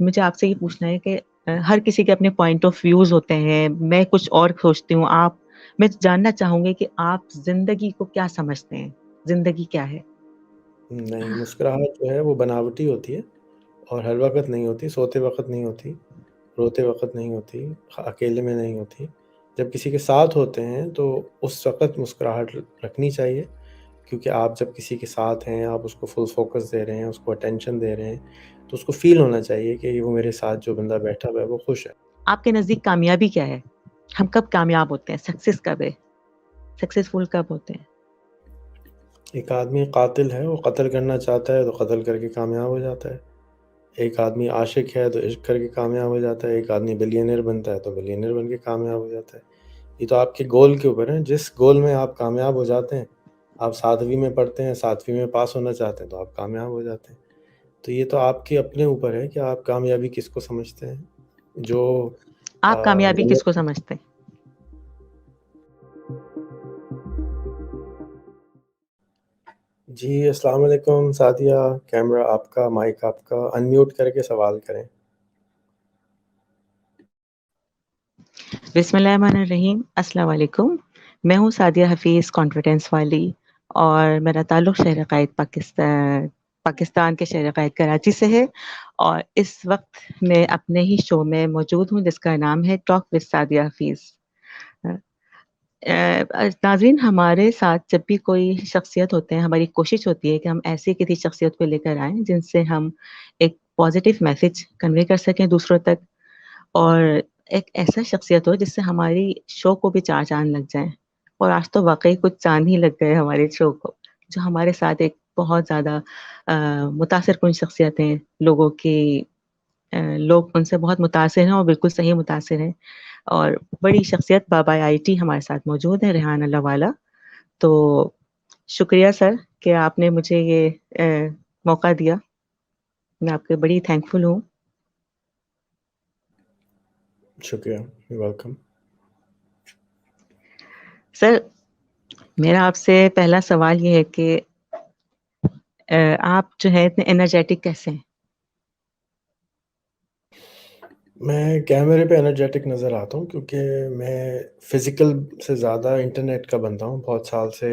مجھے آپ سے یہ پوچھنا ہے کہ ہر کسی کے اپنے پوائنٹ آف ویوز ہوتے ہیں، میں کچھ اور سوچتی ہوں، میں جاننا چاہوں گی کہ آپ زندگی کو کیا سمجھتے ہیں؟ زندگی کیا ہے؟ نہیں، مسکراہٹ جو ہے وہ بناوٹی ہوتی ہے اور ہر وقت نہیں ہوتی، سوتے وقت نہیں ہوتی، روتے وقت نہیں ہوتی، اکیلے میں نہیں ہوتی۔ جب کسی کے ساتھ ہوتے ہیں تو اس وقت مسکراہٹ رکھنی چاہیے، کیونکہ آپ جب کسی کے ساتھ ہیں، آپ اس کو فل فوکس دے رہے ہیں، اس کو اٹینشن دے رہے ہیں، تو اس کو فیل ہونا چاہیے کہ وہ میرے ساتھ جو بندہ بیٹھا ہوا ہے وہ خوش ہے۔ آپ کے نزدیک کامیابی کیا ہے؟ ہم کب کامیاب ہوتے ہیں؟ سکسیس کب ہے؟ سکسیسفل کب ہوتے ہیں؟ ایک آدمی قاتل ہے، وہ قتل کرنا چاہتا ہے تو قتل کر کے کامیاب ہو جاتا ہے۔ ایک آدمی عاشق ہے تو عشق کر کے کامیاب ہو جاتا ہے۔ ایک آدمی بلینئر بنتا ہے تو بلینئر بن کے کامیاب ہو جاتا ہے۔ یہ تو آپ کے گول کے اوپر ہے، جس گول میں آپ کامیاب ہو جاتے ہیں۔ آپ 7ویں میں پڑھتے ہیں، 7ویں میں پاس ہونا چاہتے ہیں تو آپ کامیاب ہو جاتے ہیں۔ تو یہ تو آپ کے اپنے اوپر ہے کہ آپ کامیابی کس کو سمجھتے ہیں۔ جو آپ کامیابی کس کو سمجھتے ہیں؟ جی السلام علیکم سعدیہ، کیمرہ آپ کا، مائک آپ کا، انمیوٹ کر کے سوال کریں۔ بسم اللہ الرحمن الرحیم، السلام علیکم۔ میں ہوں سعدیہ حفیظ، کانفیڈنس والی، اور میرا تعلق شہر قائد پاکستان کے شہر قائد کراچی سے ہے، اور اس وقت میں اپنے ہی شو میں موجود ہوں جس کا نام ہے ٹاک وتھ سعدیہ حفیظ۔ ناظرین، ہمارے ساتھ جب بھی کوئی شخصیت ہوتے ہیں، ہماری کوشش ہوتی ہے کہ ہم ایسی کسی شخصیت کو لے کر آئیں جن سے ہم ایک پازیٹیو میسج کنوے کر سکیں دوسروں تک، اور ایک ایسا شخصیت ہو جس سے ہماری شو کو بھی چار چاند لگ جائیں۔ اور آج تو واقعی کچھ چاند ہی لگ گئے ہمارے شو کو، جو ہمارے ساتھ ایک بہت زیادہ متاثر کن شخصیت ہیں، لوگ ان سے بہت متاثر ہیں اور بالکل صحیح متاثر ہیں، اور بڑی شخصیت بابا آئی ٹی ہمارے ساتھ موجود ہے، ریحان اللہ والا۔ تو شکریہ سر کہ آپ نے مجھے یہ موقع دیا، میں آپ کے بڑی تھینکفل ہوں۔ شکریہ، ویلکم۔ سر، میرا آپ سے پہلا سوال یہ ہے کہ آپ جو ہے اتنے انرجیٹک کیسے ہیں؟ میں کیمرے پہ انرجیٹک نظر آتا ہوں کیونکہ میں فزیکل سے زیادہ انٹرنیٹ کا بنتا ہوں۔ بہت سال سے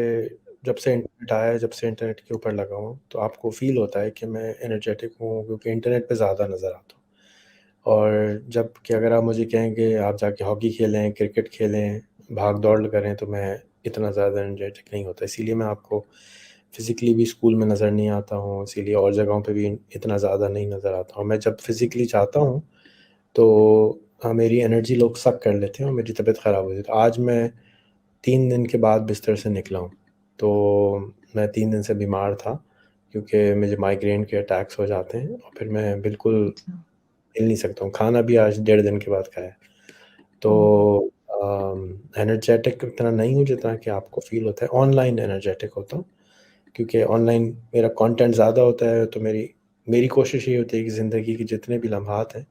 جب سے انٹرنیٹ آیا ہے، جب سے انٹرنیٹ کے اوپر لگا ہوں، تو آپ کو فیل ہوتا ہے کہ میں انرجیٹک ہوں کیونکہ انٹرنیٹ پہ زیادہ نظر آتا ہوں۔ اور جب کہ اگر آپ مجھے کہیں کہ آپ جا کے ہاکی کھیلیں، کرکٹ کھیلیں، بھاگ دوڑ کریں، تو میں اتنا زیادہ انرجیٹک نہیں ہوتا۔ اسی لیے میں آپ کو فزیکلی بھی اسکول میں نظر نہیں آتا ہوں، اسی لیے اور جگہوں پہ بھی اتنا زیادہ نہیں نظر آتا ہوں۔ میں جب فزیکلی چاہتا ہوں تو میری انرجی لوگ سک کر لیتے ہیں اور میری طبیعت خراب ہو جاتی ہے۔ آج میں 3 دن کے بعد بستر سے نکلا ہوں، تو میں 3 دن سے بیمار تھا کیونکہ مجھے مائیگرین کے اٹیکس ہو جاتے ہیں، اور پھر میں بالکل ہل نہیں سکتا ہوں۔ کھانا بھی آج 1.5 دن کے بعد کھایا۔ تو انرجیٹک اتنا نہیں ہوں جتنا کہ آپ کو فیل ہوتا ہے۔ آن لائن انرجیٹک ہوتا ہوں کیونکہ آن لائن میرا کانٹینٹ زیادہ ہوتا ہے، تو میری کوشش یہ ہوتی ہے کہ زندگی کے جتنے بھی لمحات ہیں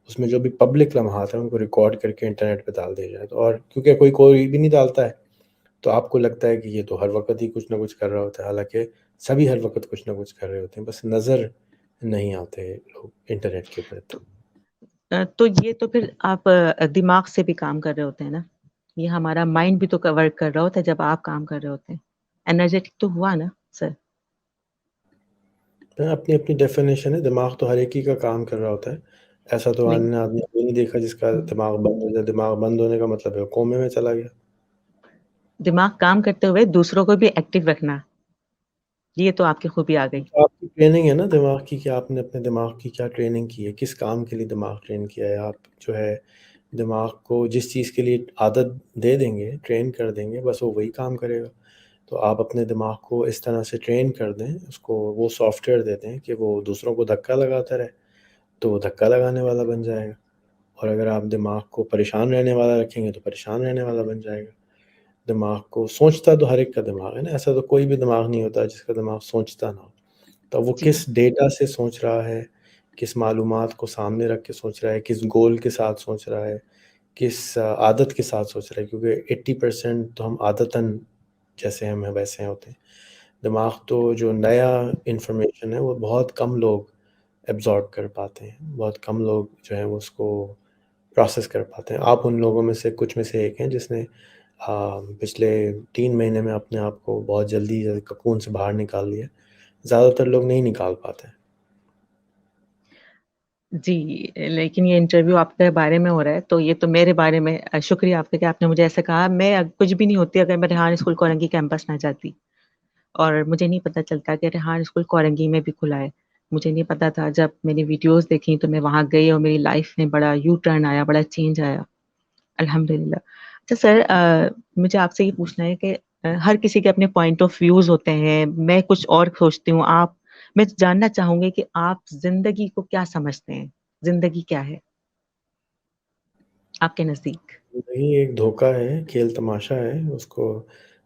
اس میں جو بھی پبلک لمحات ہیں ان کو ریکارڈ کر کے انٹرنیٹ پہ ڈال دیا جائے۔ اور کیونکہ کوئی بھی نہیں ڈالتا ہے تو آپ کو لگتا ہے کہ یہ تو ہر وقت ہی کچھ نہ کچھ کر رہا ہوتا ہے، حالانکہ سبھی ہر وقت کچھ نہ کچھ کر رہے ہوتے ہیں، بس نظر نہیں آتے لوگ انٹرنیٹ کے اوپر۔ تو یہ تو پھر آپ دماغ سے بھی کام کر رہے ہوتے ہیں نا، یہ ہمارا مائنڈ بھی تو ورک کر رہا ہوتا ہے جب آپ کام کر رہے ہوتے ہیں، انرجیٹک تو ہوا نا سر؟ اپنی اپنی ڈیفینیشن ہے، دماغ تو ہر ایک ہی کا کام کر رہا ہوتا ہے۔ ایسا تو نہیں، آدمی کوئی نہیں دیکھا جس کا دماغ بند ہو جائے۔ دماغ بند ہونے کا مطلب ہے کومے میں چلا گیا۔ دماغ کام کرتے ہوئے دوسروں کو بھی ایکٹیو رکھنا، یہ تو آپ کی خوبی آ گئی۔ آپ کی ٹریننگ ہے نا دماغ کی، کہ آپ نے اپنے دماغ کی کیا ٹریننگ کی ہے، کس کام کے لیے دماغ ٹرین کیا ہے۔ آپ جو ہے دماغ کو جس چیز کے لیے عادت دے دیں گے، ٹرین کر دیں گے، بس وہ وہی کام کرے گا۔ تو آپ اپنے دماغ کو اس طرح سے ٹرین کر دیں، اس کو وہ سافٹ ویئر دے دیں کہ وہ دوسروں کو دھکا لگاتا رہے، تو وہ دھکا لگانے والا بن جائے گا۔ اور اگر آپ دماغ کو پریشان رہنے والا رکھیں گے تو پریشان رہنے والا بن جائے گا۔ دماغ کو سوچتا تو ہر ایک کا دماغ ہے نا، ایسا تو کوئی بھی دماغ نہیں ہوتا جس کا دماغ سوچتا نہ ہو۔ تو وہ جی، کس ڈیٹا سے سوچ رہا ہے، کس معلومات کو سامنے رکھ کے سوچ رہا ہے، کس گول کے ساتھ سوچ رہا ہے، کس عادت کے ساتھ سوچ رہا ہے، کیونکہ 80% تو ہم عادتاً جیسے ہم ہیں ویسے ہوتے ہیں۔ دماغ تو جو نیا انفارمیشن ہے وہ بہت کم لوگ ایبزارب کر پاتے ہیں، بہت کم لوگ جو ہیں وہ اس کو پروسیس کر پاتے ہیں. آپ ان لوگوں میں سے کچھ میں سے ایک ہیں جس نے پچھلے 3 مہینے میں اپنے آپ کو بہت جلدی ککون سے باہر نکال لیا. زیادہ تر لوگ نہیں نکال پاتے. جی، لیکن یہ انٹرویو آپ کے بارے میں ہو رہا ہے تو یہ تو میرے بارے میں شکریہ آپ کا کہ آپ نے مجھے ایسا کہا. میں کچھ بھی نہیں ہوتی اگر میں ریحان اسکول کورنگی کیمپس نہ جاتی، اور مجھے نہیں پتہ چلتا کہ ریحان اسکول کورنگی میں بھی کھلا ہے. مجھے نہیں پتا تھا. جب میں نے ویڈیوز دیکھی تو میں وہاں گئی اور میری لائف میں بڑا یو ٹرن آیا، بڑا چینج آیا الحمدللہ. اچھا سر، مجھے آپ سے یہ پوچھنا ہے کہ ہر کسی کے اپنے پوائنٹ آف ویوز ہوتے ہیں. میں کچھ اور سوچتی ہوں. میں جاننا چاہوں گی کہ آپ زندگی کو کیا سمجھتے ہیں؟ زندگی کیا ہے آپ کے نزدیک؟ وہی ایک دھوکہ ہے، کھیل تماشا ہے. اس کو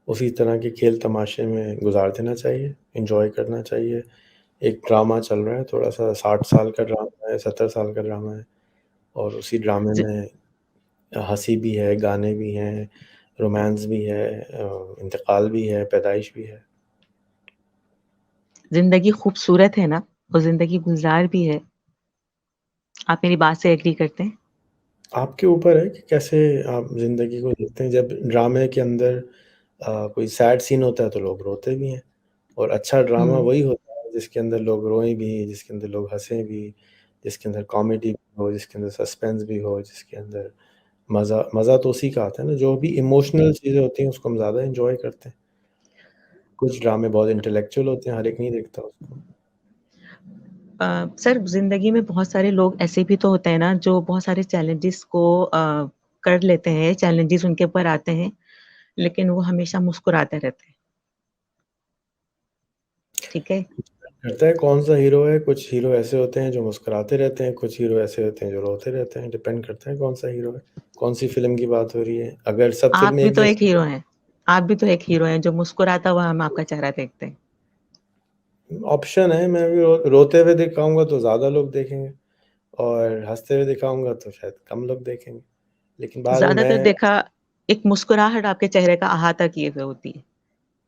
اسی طرح کے کھیل تماشے میں گزار دینا چاہیے، انجوائے کرنا چاہیے. ایک ڈرامہ چل رہا ہے، تھوڑا سا 60 سال کا ڈرامہ ہے، 70 سال کا ڈرامہ ہے، اور اسی ڈرامے ز- میں ہنسی بھی ہے، گانے بھی ہیں، رومانس بھی ہے، انتقال بھی ہے، پیدائش بھی ہے. زندگی خوبصورت ہے نا، اور زندگی گلزار بھی ہے. آپ میری بات سے ایگری کرتے ہیں؟ آپ کے اوپر ہے کہ کیسے آپ زندگی کو دیکھتے ہیں. جب ڈرامے کے اندر کوئی سیڈ سین ہوتا ہے تو لوگ روتے بھی ہیں، اور اچھا ڈرامہ ہوں وہی ہوتا ہے جس کے اندر لوگ روئیں بھی، جس کے اندر لوگ ہنسیں بھی، جس کے اندر کامیڈی بھی ہو، جس کے اندر سسپینس بھی ہو، جس کے اندر مزہ تو اسی کا آتا ہے نا. جو بھی ایموشنل چیزیں ہوتی ہیں اس کو ہم زیادہ انجوائے کرتے ہیں. کچھ ڈرامے بہت انٹلیکچوئل ہوتے ہیں، ہر ایک نہیں دیکھتا اس کو. سر، زندگی میں بہت سارے لوگ ایسے بھی تو ہوتے ہیں نا جو بہت سارے چیلنجز کو کر لیتے ہیں. چیلنجز ان کے اوپر آتے ہیں لیکن وہ ہمیشہ مسکراتے رہتے ہیں. ٹھیک ہے. کرتا ہے کون سا ہیرو ہے. کچھ ہیرو ایسے ہوتے ہیں جو مسکراتے رہتے ہیں، کچھ ہیرو ایسے ہوتے ہیں جو روتے رہتے ہیں. ڈپینڈ کرتا ہے کون سا ہیرو ہے، کون سی فلم کی بات ہو رہی ہے. اگر سب آپ فلمیں بھی ایک تو ایک جیسی ہیرو ہیں. آپ بھی تو ایک ہیرو ہیں جو مسکراتا ہوا ہم آپ کا چہرہ دیکھتے ہیں. آپشن ہے. میں بھی روتے ہوئے دکھاؤں گا تو زیادہ لوگ دیکھیں گے، اور ہنستے ہوئے دکھاؤں گا تو شاید کم لوگ دیکھیں گے. لیکن بہرحال زیادہ تر میں دیکھا ایک مسکراہٹ آپ کے چہرے کا احاطہ کیے ہوئے ہوتی ہے.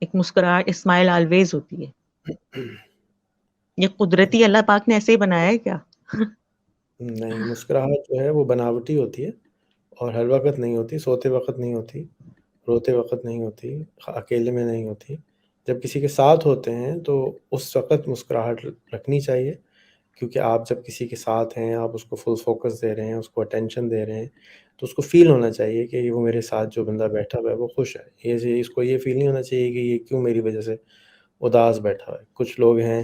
ایک مسکراہٹ، اسمائل آلویز ہوتی ہے. یہ قدرتی اللہ پاک نے ایسے ہی بنایا ہے کیا؟ نہیں، مسکراہٹ جو ہے وہ بناوٹی ہوتی ہے، اور ہر وقت نہیں ہوتی. سوتے وقت نہیں ہوتی، روتے وقت نہیں ہوتی، اکیلے میں نہیں ہوتی. جب کسی کے ساتھ ہوتے ہیں تو اس وقت مسکراہٹ رکھنی چاہیے، کیونکہ آپ جب کسی کے ساتھ ہیں، آپ اس کو فل فوکس دے رہے ہیں، اس کو اٹینشن دے رہے ہیں، تو اس کو فیل ہونا چاہیے کہ وہ میرے ساتھ جو بندہ بیٹھا ہوا ہے وہ خوش ہے. اس کو یہ فیل نہیں ہونا چاہیے کہ یہ کیوں میری وجہ سے اداس بیٹھا ہوا ہے. کچھ لوگ ہیں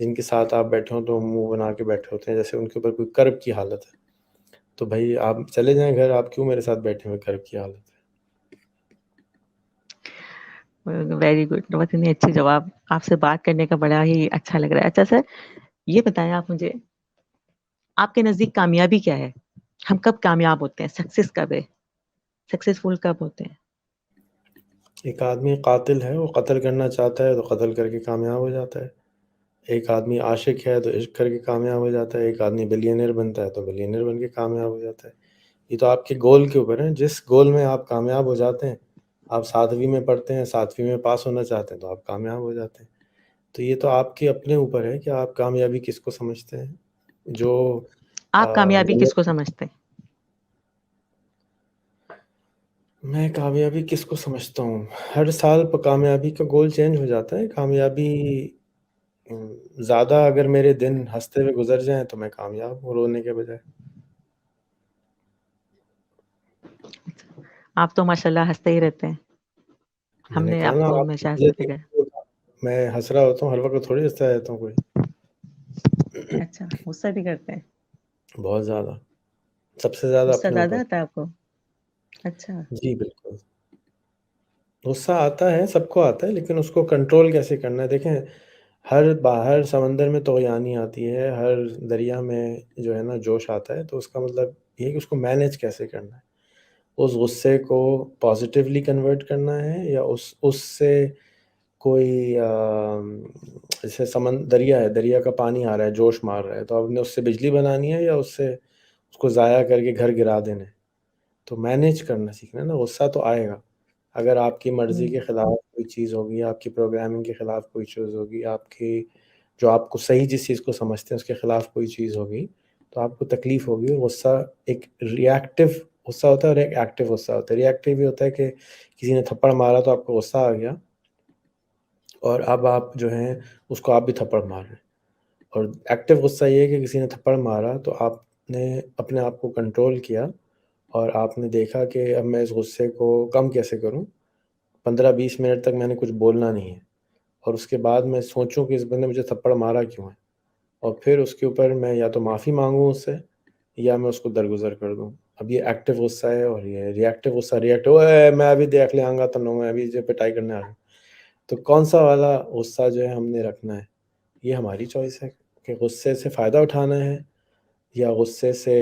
جن کے ساتھ آپ بیٹھے ہوں تو منہ بنا کے بیٹھے ہوتے ہیں جیسے ان کے اوپر کوئی کرب کی حالت ہے. تو بھائی آپ چلے جائیں گھر، آپ کیوں میرے ساتھ بیٹھے ہوئے کرب کی حالت ہے. Very good. بہت ہی اچھی جواب. آپ سے بات کرنے کا بڑا ہی اچھا لگ رہا ہے. اچھا سر، یہ بتائیں آپ مجھے، آپ کے نزدیک کامیابی کیا ہے؟ ہم کب کامیاب ہوتے ہیں؟ سکسیس کب ہے؟ سکسیسفل کب ہوتے ہیں؟ ایک آدمی قاتل ہے، وہ قتل کرنا چاہتا ہے تو قتل کر کے کامیاب ہو جاتا ہے. ایک آدمی عاشق ہے تو عشق کر کے کامیاب ہو جاتا ہے. ایک آدمی بلینئر بنتا ہے تو بلینئر بن کے کامیاب ہو جاتا ہے. یہ تو آپ کے گول کے اوپر ہے. جس گول میں آپ کامیاب ہو جاتے ہیں، آپ 7ویں میں پڑھتے ہیں، 7ویں میں پاس ہونا چاہتے ہیں تو آپ کامیاب ہو جاتے ہیں. تو یہ تو آپ کے اپنے اوپر ہے کہ آپ کامیابی کس کو سمجھتے ہیں. جو آپ کامیابی کس کو سمجھتے ہیں؟ میں کامیابی کس کو سمجھتا ہوں، ہر سال کامیابی کا گول چینج ہو جاتا ہے. کامیابی زیادہ اگر میرے دن ہنستے ہوئے گزر جائیں تو میں کامیاب ہوں، رونے کے بجائے. آپ تو ماشاءاللہ ہنستے ہی رہتے ہیں. میں ہم نے نے کہا آپ نا، کو آپ ہمیشہ مجھے ہنستے دیکھا ہے. میں ہنس رہا ہوتا ہوں ہر وقت، تھوڑی ہنستا رہتا ہوں کوئی. اچھا، غصہ بھی کرتے ہیں؟ بہت زیادہ، سب سے زیادہ غصہ اپنے زیادہ اوپر. آتا ہے آپ کو؟ اچھا. جی بالکل. غصہ آتا ہے، سب کو آتا ہے، لیکن اس کو کنٹرول کیسے کرنا ہے. دیکھیں، ہر سمندر میں طغیانی آتی ہے، ہر دریا میں جو ہے نا جوش آتا ہے. تو اس کا مطلب یہ ہے کہ اس کو مینیج کیسے کرنا ہے. اس غصے کو پازیٹیولی کنورٹ کرنا ہے، یا اس سے کوئی جیسے دریا ہے، دریا کا پانی آ رہا ہے، جوش مار رہا ہے، تو آپ نے اس سے بجلی بنانی ہے یا اس کو ضائع کر کے گھر گرا دینا ہے. تو مینیج کرنا سیکھنا ہے نا. غصہ تو آئے گا اگر آپ کی مرضی ہوں. کے خلاف کوئی چیز ہوگی، آپ کی پروگرامنگ کے خلاف کوئی چیز ہوگی، آپ کی جو آپ کو صحیح جس چیز کو سمجھتے ہیں اس کے خلاف کوئی چیز ہوگی تو آپ کو تکلیف ہوگی. اور غصہ ایک ریئیکٹیو غصہ ہوتا ہے اور ایک ایکٹیو غصہ ہوتا ہے. ریئیکٹیو یہ ہوتا ہے کہ کسی نے تھپڑ مارا تو آپ کو غصہ آ گیا اور اب آپ جو ہیں اس کو آپ بھی تھپڑ مار رہے ہیں. اور ایکٹیو غصہ یہ ہے کہ کسی نے تھپڑ مارا تو آپ نے اپنے آپ کو کنٹرول کیا اور آپ نے دیکھا کہ اب میں اس غصے کو کم کیسے کروں. 15-20 منٹ تک میں نے کچھ بولنا نہیں ہے اور اس کے بعد میں سوچوں کہ اس بندے مجھے تھپڑ مارا کیوں ہے, اور پھر اس کے اوپر میں یا تو معافی مانگوں اس سے یا میں اس کو درگزر کر دوں. اب یہ ایکٹیو غصہ ہے اور یہ ریئیکٹیو غصہ. ریئیکٹیو میں ابھی دیکھ لے آؤں گا تو میں ابھی جو پٹائی کرنے آ رہا ہوں. تو کون سا والا غصہ جو ہے ہم نے رکھنا ہے, یہ ہماری چوائس ہے کہ غصے سے فائدہ اٹھانا ہے یا غصے سے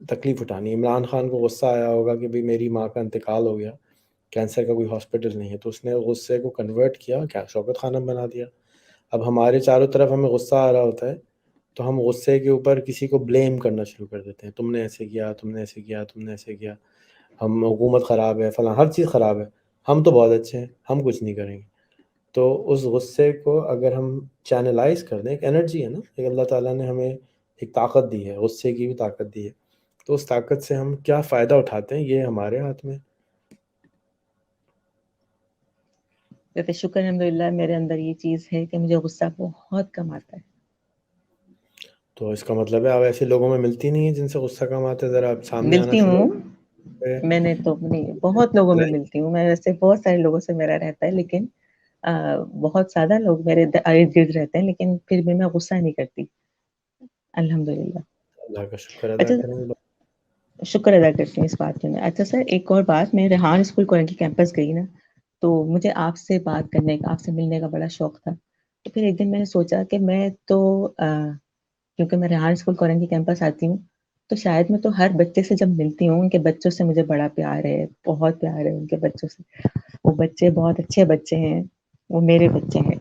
تکلیف اٹھانی. عمران خان کو غصہ آیا ہوگا کہ بھئی میری ماں کا انتقال ہو گیا, کینسر کا کوئی ہاسپٹل نہیں ہے, تو اس نے غصے کو کنورٹ کیا, کیا شوکت خانم بنا دیا. اب ہمارے چاروں طرف ہمیں غصہ آ رہا ہوتا ہے تو ہم غصے کے اوپر کسی کو بلیم کرنا شروع کر دیتے ہیں. تم نے ایسے کیا, تم نے ایسے کیا, تم نے ایسے کیا, ہم حکومت خراب ہے, فلاں ہر چیز خراب ہے, ہم تو بہت اچھے ہیں, ہم کچھ نہیں کریں گے. تو اس غصے کو اگر ہم چینلائز کر دیں, ایک انرجی ہے نا, ایک اللہ تعالیٰ نے ہمیں ایک طاقت دی ہے, غصے کی بھی طاقت دی ہے, تو اس طاقت سے ہم کیا فائدہ اٹھاتے ہیں یہ ہمارے ہاتھ میں. ویسے شکر الحمدللہ میرے اندر یہ چیز ہے کہ مجھے غصہ بہت کم آتا ہے. تو اس کا مطلب ہے آپ ایسے لوگوں میں ملتی نہیں ہیں جن سے غصہ کم آتا ہے. ذرا آپ سامنے آنا ملتی شروع ہوں کریں. میں نے تو نہیں, بہت لوگوں میں ملتی ہوں میں, ویسے بہت سارے لوگوں سے میرا رہتا ہے, لیکن بہت زیادہ لوگ میرے ارد گرد رہتے ہیں, لیکن پھر بھی میں غصہ نہیں کرتی الحمدللہ. اللہ کا شکر ادا اچھا, کریں. شکر ادا کرتی ہوں اس بات کے میں. اچھا سر, ایک اور بات, میں ریحان اسکول کوئنٹی کیمپس گئی نا, تو مجھے آپ سے بات کرنے کا, آپ سے ملنے کا بڑا شوق تھا. تو پھر ایک دن میں نے سوچا کہ میں تو کیونکہ میں ریحان اسکول کوئنٹی کیمپس آتی ہوں, تو شاید میں تو ہر بچے سے جب ملتی ہوں, ان کے بچوں سے مجھے بڑا پیار ہے, بہت پیار ہے ان کے بچوں سے. وہ بچے بہت اچھے بچے ہیں, وہ میرے بچے ہیں,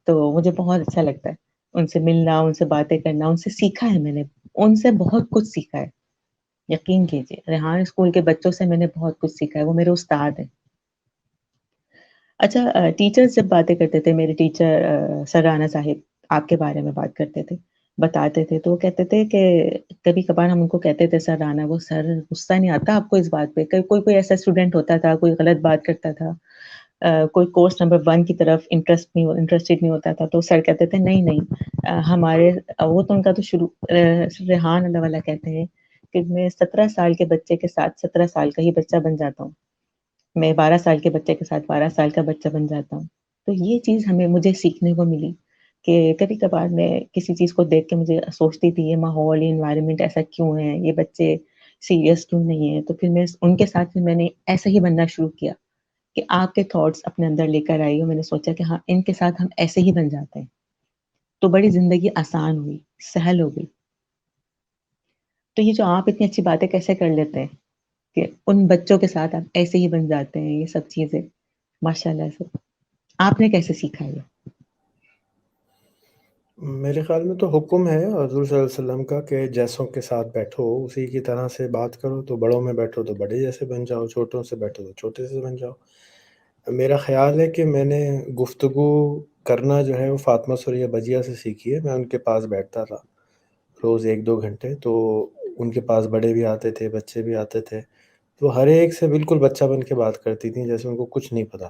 تو مجھے بہت اچھا لگتا ہے ان سے ملنا, ان سے باتیں کرنا. ان سے سیکھا ہے میں نے, ان سے بہت کچھ سیکھا ہے, یقین کیجیے. ریحان اسکول کے بچوں سے میں نے بہت کچھ سیکھا ہے, وہ میرے استاد ہیں. اچھا, ٹیچرز جب باتیں کرتے تھے, میرے ٹیچر سر رانا صاحب آپ کے بارے میں بات کرتے تھے, بتاتے تھے, تو وہ کہتے تھے کہ کبھی کبھار ہم ان کو کہتے تھے سر رانا, وہ سر غصہ نہیں آتا آپ کو اس بات پہ؟ کوئی ایسا اسٹوڈنٹ ہوتا تھا, کوئی غلط بات کرتا تھا, کوئی کورس نمبر 1 کی طرف انٹرسٹڈ نہیں ہوتا تھا, تو سر کہتے تھے نہیں نہیں ہمارے, وہ تو ان کا تو شروع, ریحان اللہ والا کہتے ہیں کہ میں 17 سال کے بچے کے ساتھ 17 سال کا ہی بچہ بن جاتا ہوں, میں 12 سال کے بچے کے ساتھ 12 سال کا بچہ بن جاتا ہوں. تو یہ چیز مجھے سیکھنے کو ملی کہ کبھی کبھار میں کسی چیز کو دیکھ کے مجھے سوچتی تھی یہ ماحول, یہ انوائرمنٹ ایسا کیوں ہے, یہ بچے سیریس کیوں نہیں ہے. تو پھر میں ان کے ساتھ میں نے ایسا ہی بننا شروع کیا کہ آپ کے تھاٹس اپنے اندر لے کر آئی, اور میں نے سوچا کہ ہاں ان کے ساتھ ہم ایسے ہی بن جاتے ہیں, تو بڑی زندگی آسان ہوئی, سہل ہو گئی. تو یہ جو آپ اتنی اچھی باتیں کیسے کر لیتے ہیں کہ ان بچوں کے ساتھ آپ ایسے ہی بن جاتے ہیں, یہ سب چیزیں ماشاء اللہ سے آپ نے کیسے سیکھا ہے؟ میرے خیال میں تو حکم ہے حضور صلی اللہ علیہ وسلم کا کہ جیسوں کے ساتھ بیٹھو اسی کی طرح سے بات کرو. تو بڑوں میں بیٹھو تو بڑے جیسے بن جاؤ, چھوٹوں سے بیٹھو تو چھوٹے سے بن جاؤ. میرا خیال ہے کہ میں نے گفتگو کرنا جو ہے وہ فاطمہ سوریہ بجیہ سے سیکھی ہے. میں ان کے پاس بیٹھتا تھا روز 1-2 گھنٹے, تو ان کے پاس بڑے بھی آتے تھے, بچے بھی آتے تھے, تو ہر ایک سے بالکل بچہ بن کے بات کرتی تھیں جیسے ان کو کچھ نہیں پتا,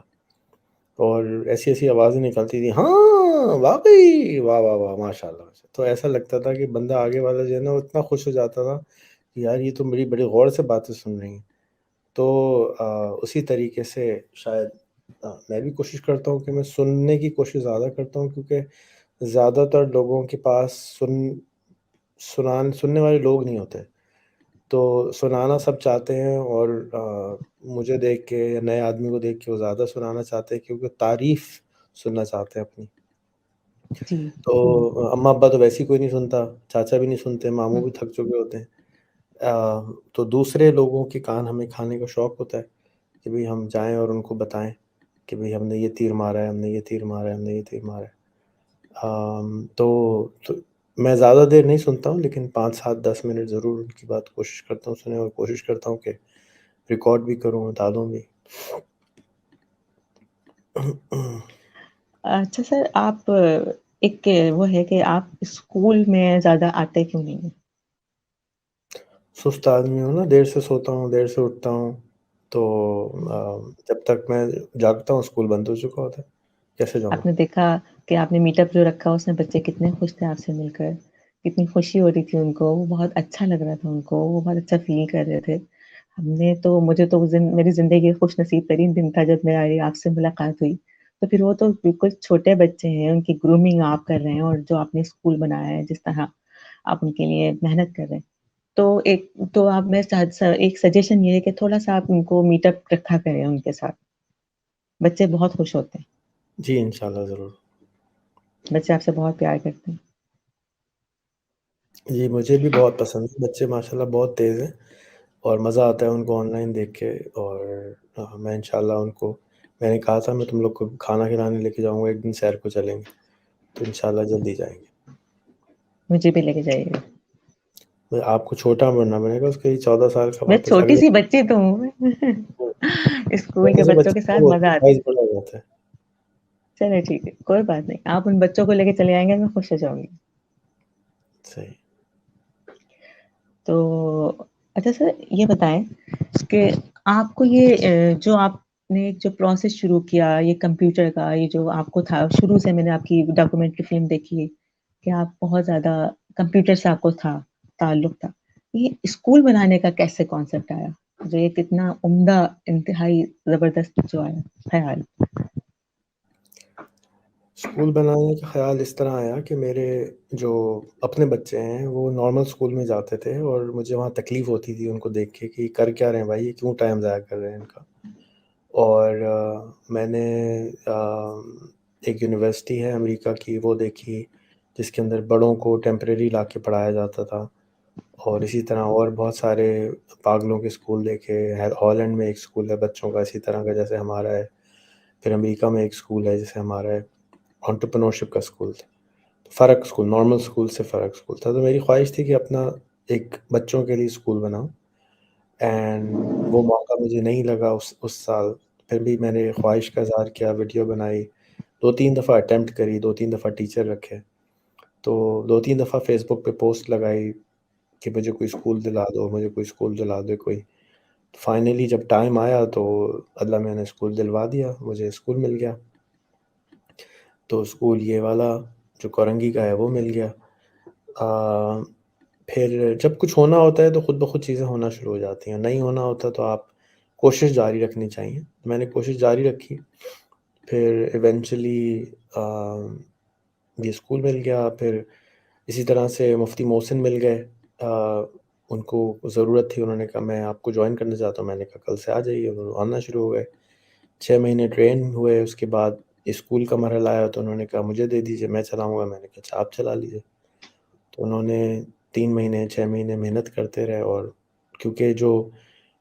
اور ایسی ایسی آوازیں نکلتی تھیں, ہاں واقعی, واہ واہ واہ ماشاء اللہ. تو ایسا لگتا تھا کہ بندہ آگے والا جو ہے نا وہ اتنا خوش ہو جاتا تھا کہ یار یہ تو بڑی غور سے باتیں سن رہی ہیں. تو اسی طریقے سے شاید میں بھی کوشش کرتا ہوں کہ میں سننے کی کوشش زیادہ کرتا ہوں, کیونکہ زیادہ تر لوگوں کے پاس سننے والے لوگ نہیں ہوتے. تو سنانا سب چاہتے ہیں, اور مجھے دیکھ کے یا نئے آدمی کو دیکھ کے وہ زیادہ سنانا چاہتے ہیں کیونکہ تعریف سننا چاہتے ہیں اپنی. جی. تو اماں ابا تو ویسے ہی کوئی نہیں سنتا, چاچا بھی نہیں سنتے, ماموں بھی تھک چکے ہوتے ہیں. تو دوسرے لوگوں کے کان ہمیں کھانے کا شوق ہوتا ہے کہ بھئی ہم جائیں اور ان کو بتائیں کہ بھئی ہم نے یہ تیر مارا ہے, ہم نے یہ تیر مارا ہے, ہم نے یہ تیر مارا ہے. تو میں زیادہ دیر نہیں سنتا ہوں, لیکن 5-7-10 منٹ ضرور ان کی بات کوشش کرتا ہوں سنیں, اور کوشش کرتا ہوں کہ ریکارڈ بھی کروں, بتا دوں بھی. اچھا سر, آپ ایک وہ ہے کہ آپ اسکول میں زیادہ آتے کیوں نہیں ہیں؟ سست آدمی ہوں نا، دیر سے سوتا ہوں، دیر سے اٹھتا ہوں، تو جب تک میں جاگتا ہوں اسکول بند ہو چکا ہوتا ہے، کیسے جاؤں گا؟ آپ نے دیکھا کہ آپ نے میٹ اپ جو رکھا اس میں بچے کتنے خوش تھے آپ سے مل کر، کتنی خوشی ہو رہی تھی ان کو، وہ بہت اچھا لگ رہا تھا ان کو، وہ بہت اچھا فیل کر رہے تھے. مجھے تو میری زندگی کا خوش نصیب ترین دن تھا جب میری آپ سے ملاقات ہوئی. تو پھر وہ تو بالکل چھوٹے بچے ہیں، ان کی گرومنگ آپ کر رہے ہیں، اور جو آپ نے اسکول بنایا ہے جس طرح آپ ان کے لیے محنت کر رہے ہیں، تو آپ میں ایک سجیشن یہ ہے کہ تھوڑا سا آپ ان کو میٹ اپ رکھا کریں ان کے ساتھ. بچے بہت خوش ہوتے ہیں، جی انشاءاللہ ضرور. بچے آپ سے بہت پیار کرتے ہیں. جی مجھے بھی بہت پسند ہے، بچے ماشاءاللہ بہت تیز ہیں اور مزہ آتا ہے ان کو آن لائن دیکھ کے. اور میں انشاءاللہ ان کو، میں نے کہا تھا میں تم لوگ کو کھانا کھلانے لے کے جاؤں گا، ایک دن سیر کو چلیں گے، تو انشاءاللہ جلدی جائیں گے. مجھے بھی لے کے جائیے گا. آپ کو چھوٹا بننا پڑے گا، اس کے 14 سال کا میں واپس چھوٹی اگلے سی بچی تو ہوں. اسکول کے چھوٹے سے بچوں بچے کے کو ساتھ مزہ ہوتا ہے، آتا ہے. سائز بڑا ہو جاتا ہے. چلے ٹھیک ہے، کوئی بات نہیں، آپ ان بچوں کو لے کے چلے آئیں گے، میں خوش ہو جاؤں گی. صحیح. تو اچھا سر یہ بتائیں کہ آپ کو یہ جو آپ نے جو پروسیس شروع کیا یہ کمپیوٹر کا، یہ جو آپ کو تھا شروع سے، میں نے آپ کی ڈاکومنٹری فلم دیکھی کہ آپ بہت زیادہ کمپیوٹر سے آپ کو تھا تعلق تھا. یہ اسکول بنانے کا کیسے کانسیپٹ آیا، جو یہ کتنا عمدہ انتہائی زبردست جو آیا خیال؟ اسکول بنانے کا خیال اس طرح آیا کہ میرے جو اپنے بچے ہیں وہ نارمل اسکول میں جاتے تھے، اور مجھے وہاں تکلیف ہوتی تھی ان کو دیکھ کے کہ کر کیا رہے ہیں بھائی، یہ کیوں ٹائم ضائع کر رہے ہیں ان کا. اور میں نے ایک یونیورسٹی ہے امریکہ کی وہ دیکھی جس کے اندر بڑوں کو ٹیمپریری لا کے پڑھایا جاتا تھا. اور اسی طرح اور بہت سارے پاگلوں کے اسکول دیکھے. ہالینڈ میں ایک اسکول ہے بچوں کا اسی طرح کا جیسے ہمارا ہے. پھر امریکہ میں ایک اسکول ہے جیسے ہمارا ہے، انٹرپرنورشپ کا اسکول تھا. تو فرق اسکول، نارمل اسکول سے فرق اسکول تھا. تو میری خواہش تھی کہ اپنا ایک بچوں کے لیے اسکول بناؤں، اینڈ وہ موقع مجھے نہیں لگا اس سال. پھر بھی میں نے خواہش کا اظہار کیا، ویڈیو بنائی، 2-3 دفعہ اٹیمپٹ کری، 2-3 دفعہ ٹیچر رکھے، تو 2-3 دفعہ فیس بک پہ پوسٹ لگائی کہ مجھے کوئی اسکول دلا دو، مجھے کوئی اسکول دلا دو کوئی. فائنلی جب ٹائم آیا تو اللہ میں نے اسکول دلوا دیا، مجھے اسکول مل گیا. تو اسکول یہ والا جو کورنگی کا ہے وہ مل گیا. پھر جب کچھ ہونا ہوتا ہے تو خود بخود چیزیں ہونا شروع ہو جاتی ہیں، نہیں ہونا ہوتا تو آپ کوشش جاری رکھنی چاہیے. میں نے کوشش جاری رکھی، پھر ایونچولی یہ اسکول مل گیا. پھر اسی طرح سے مفتی محسن مل گئے، ان کو ضرورت تھی، انہوں نے کہا میں آپ کو جوائن کرنا چاہتا ہوں. میں نے کہا کل سے آ جائیے. انہوں نے آنا شروع ہو گئے. 6 مہینے ٹرین ہوئے. اس کے بعد اسکول کا مرحلہ آیا تو انہوں نے کہا مجھے دے دیجئے، میں چلاؤں گا. میں نے کہا اچھا آپ چلا لیجئے. تو انہوں نے 3 مہینے 6 مہینے محنت کرتے رہے. اور کیونکہ جو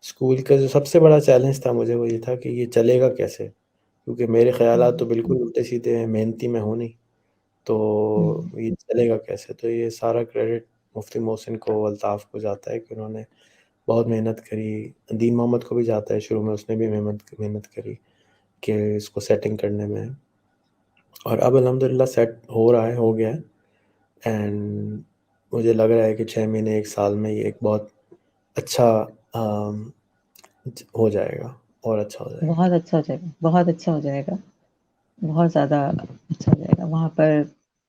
اسکول کا جو سب سے بڑا چیلنج تھا مجھے وہ یہ تھا کہ یہ چلے گا کیسے، کیونکہ میرے خیالات تو بالکل الٹے سیدھے ہیں، محنتی میں ہوں نہیں، تو یہ چلے گا کیسے. تو یہ سارا کریڈٹ مفتی محسن کو، الطاف کو جاتا ہے کہ انہوں نے بہت محنت کری. دین محمد کو بھی جاتا ہے، شروع میں اس نے بھی محنت کری کہ اس کو سیٹنگ کرنے میں. اور اب الحمدللہ سیٹ ہو رہا ہے، ہو گیا ہے. اینڈ مجھے لگ رہا ہے کہ 6 مہینے 1 سال میں یہ ایک بہت اچھا ہو جائے گا، اور اچھا ہو جائے گا. بہت اچھا ہو جائے گا، بہت اچھا ہو جائے گا، بہت زیادہ اچھا ہو جائے گا. وہاں پر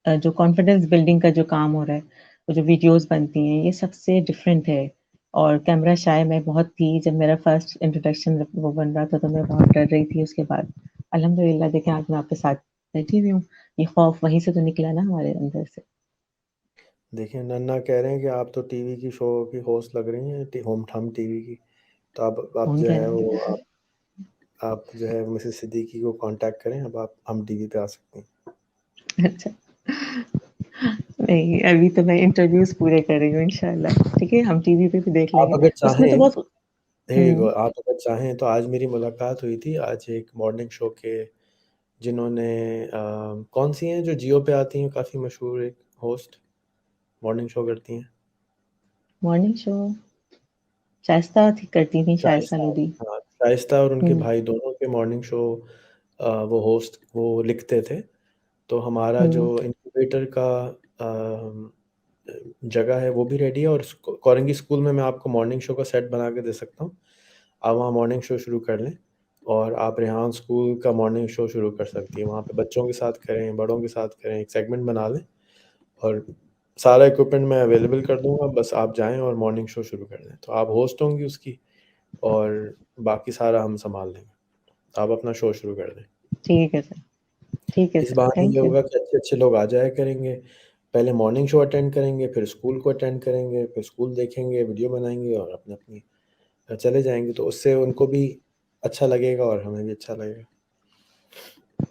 جو کانفیڈنس بلڈنگ کا جو کام ہو رہا ہے، وہ جو ویڈیوز بنتی ہیں، یہ سب سے ڈفرینٹ ہے. اور کیمرہ شائے میں بہت تھی جب میرا فرسٹ انٹروڈکشن وہ بن رہا تھا، تو میں بہت ڈر رہی تھی. اس کے بعد الحمدللہ دیکھیں آج میں آپ کے ساتھ بیٹھی ہوئی ہوں. یہ خوف وہیں سے تو نکلا نا ہمارے اندر سے. دیکھیں ننا کہہ رہے ہیں کہ آپ تو ٹی وی کی شو کی ہوسٹ لگ رہی ہیں، ہم ٹی وی کی. تو آپ کون جو کہہ ہے رہا وہ ہے؟ آپ جو ہے مسز صدیقی کو کانٹیکٹ کریں. اب آپ ہم ٹی وی پہ آ سکتے ہیں. اچھا نہیں، ابھی تو میں انٹرویوز پورے کر رہی ہوں انشاءاللہ. ٹھیک ہے، ہم ٹی وی پہ بھی دیکھ لیں آپ گے. اگر اس میں تو چاہیں بہت آپ اگر چاہیں تو آج میری ملاقات ہوئی تھی، آج ایک مارننگ شو کے جنہوں نے کون سی ہیں جو جیو پہ آتی ہیں، کافی مشہور ایک ہوسٹ مارننگ شو کرتی ہیں. مارننگ شو شائستہ کرتی تھیں، شائستہ شائستہ، لودھی. ہاں شائستہ اور ان کے بھائی دونوں کے مارننگ شو وہ ہوسٹ وہ لکھتے تھے. تو ہمارا جو ہوں ان کی انکیوبیٹر کا جگہ ہے وہ بھی ریڈی ہے، اور کورنگی اسکول میں آپ کو مارننگ شو کا سیٹ بنا کے دے سکتا ہوں. آپ وہاں مارننگ شو شروع کر لیں، اور آپ ریحان اسکول کا مارننگ شو شروع کر سکتی ہیں. وہاں پہ بچوں کے ساتھ کریں، بڑوں کے ساتھ کریں، ایک سیگمنٹ بنا لیں، اور سارا اکوپمنٹ میں اویلیبل کر دوں گا. بس آپ جائیں اور مارننگ شو شروع کر دیں. تو آپ ہوسٹ ہوں گی اس کی، اور باقی سارا ہم سنبھال لیں گے. آپ اپنا شو شروع کر دیں. ٹھیک ہے سر، ٹھیک ہے اس سر، بہانے یہ تھینک یو. ہوگا کہ اچھے اچھے لوگ آ جایا کریں گے. پہلے مارننگ شو اٹینڈ کریں گے، پھر اسکول کو اٹینڈ کریں گے، پھر اسکول دیکھیں گے، ویڈیو بنائیں گے، اور اپنی اپنی چلے جائیں گے. تو اس سے ان کو بھی اچھا لگے گا اور ہمیں بھی اچھا لگے گا.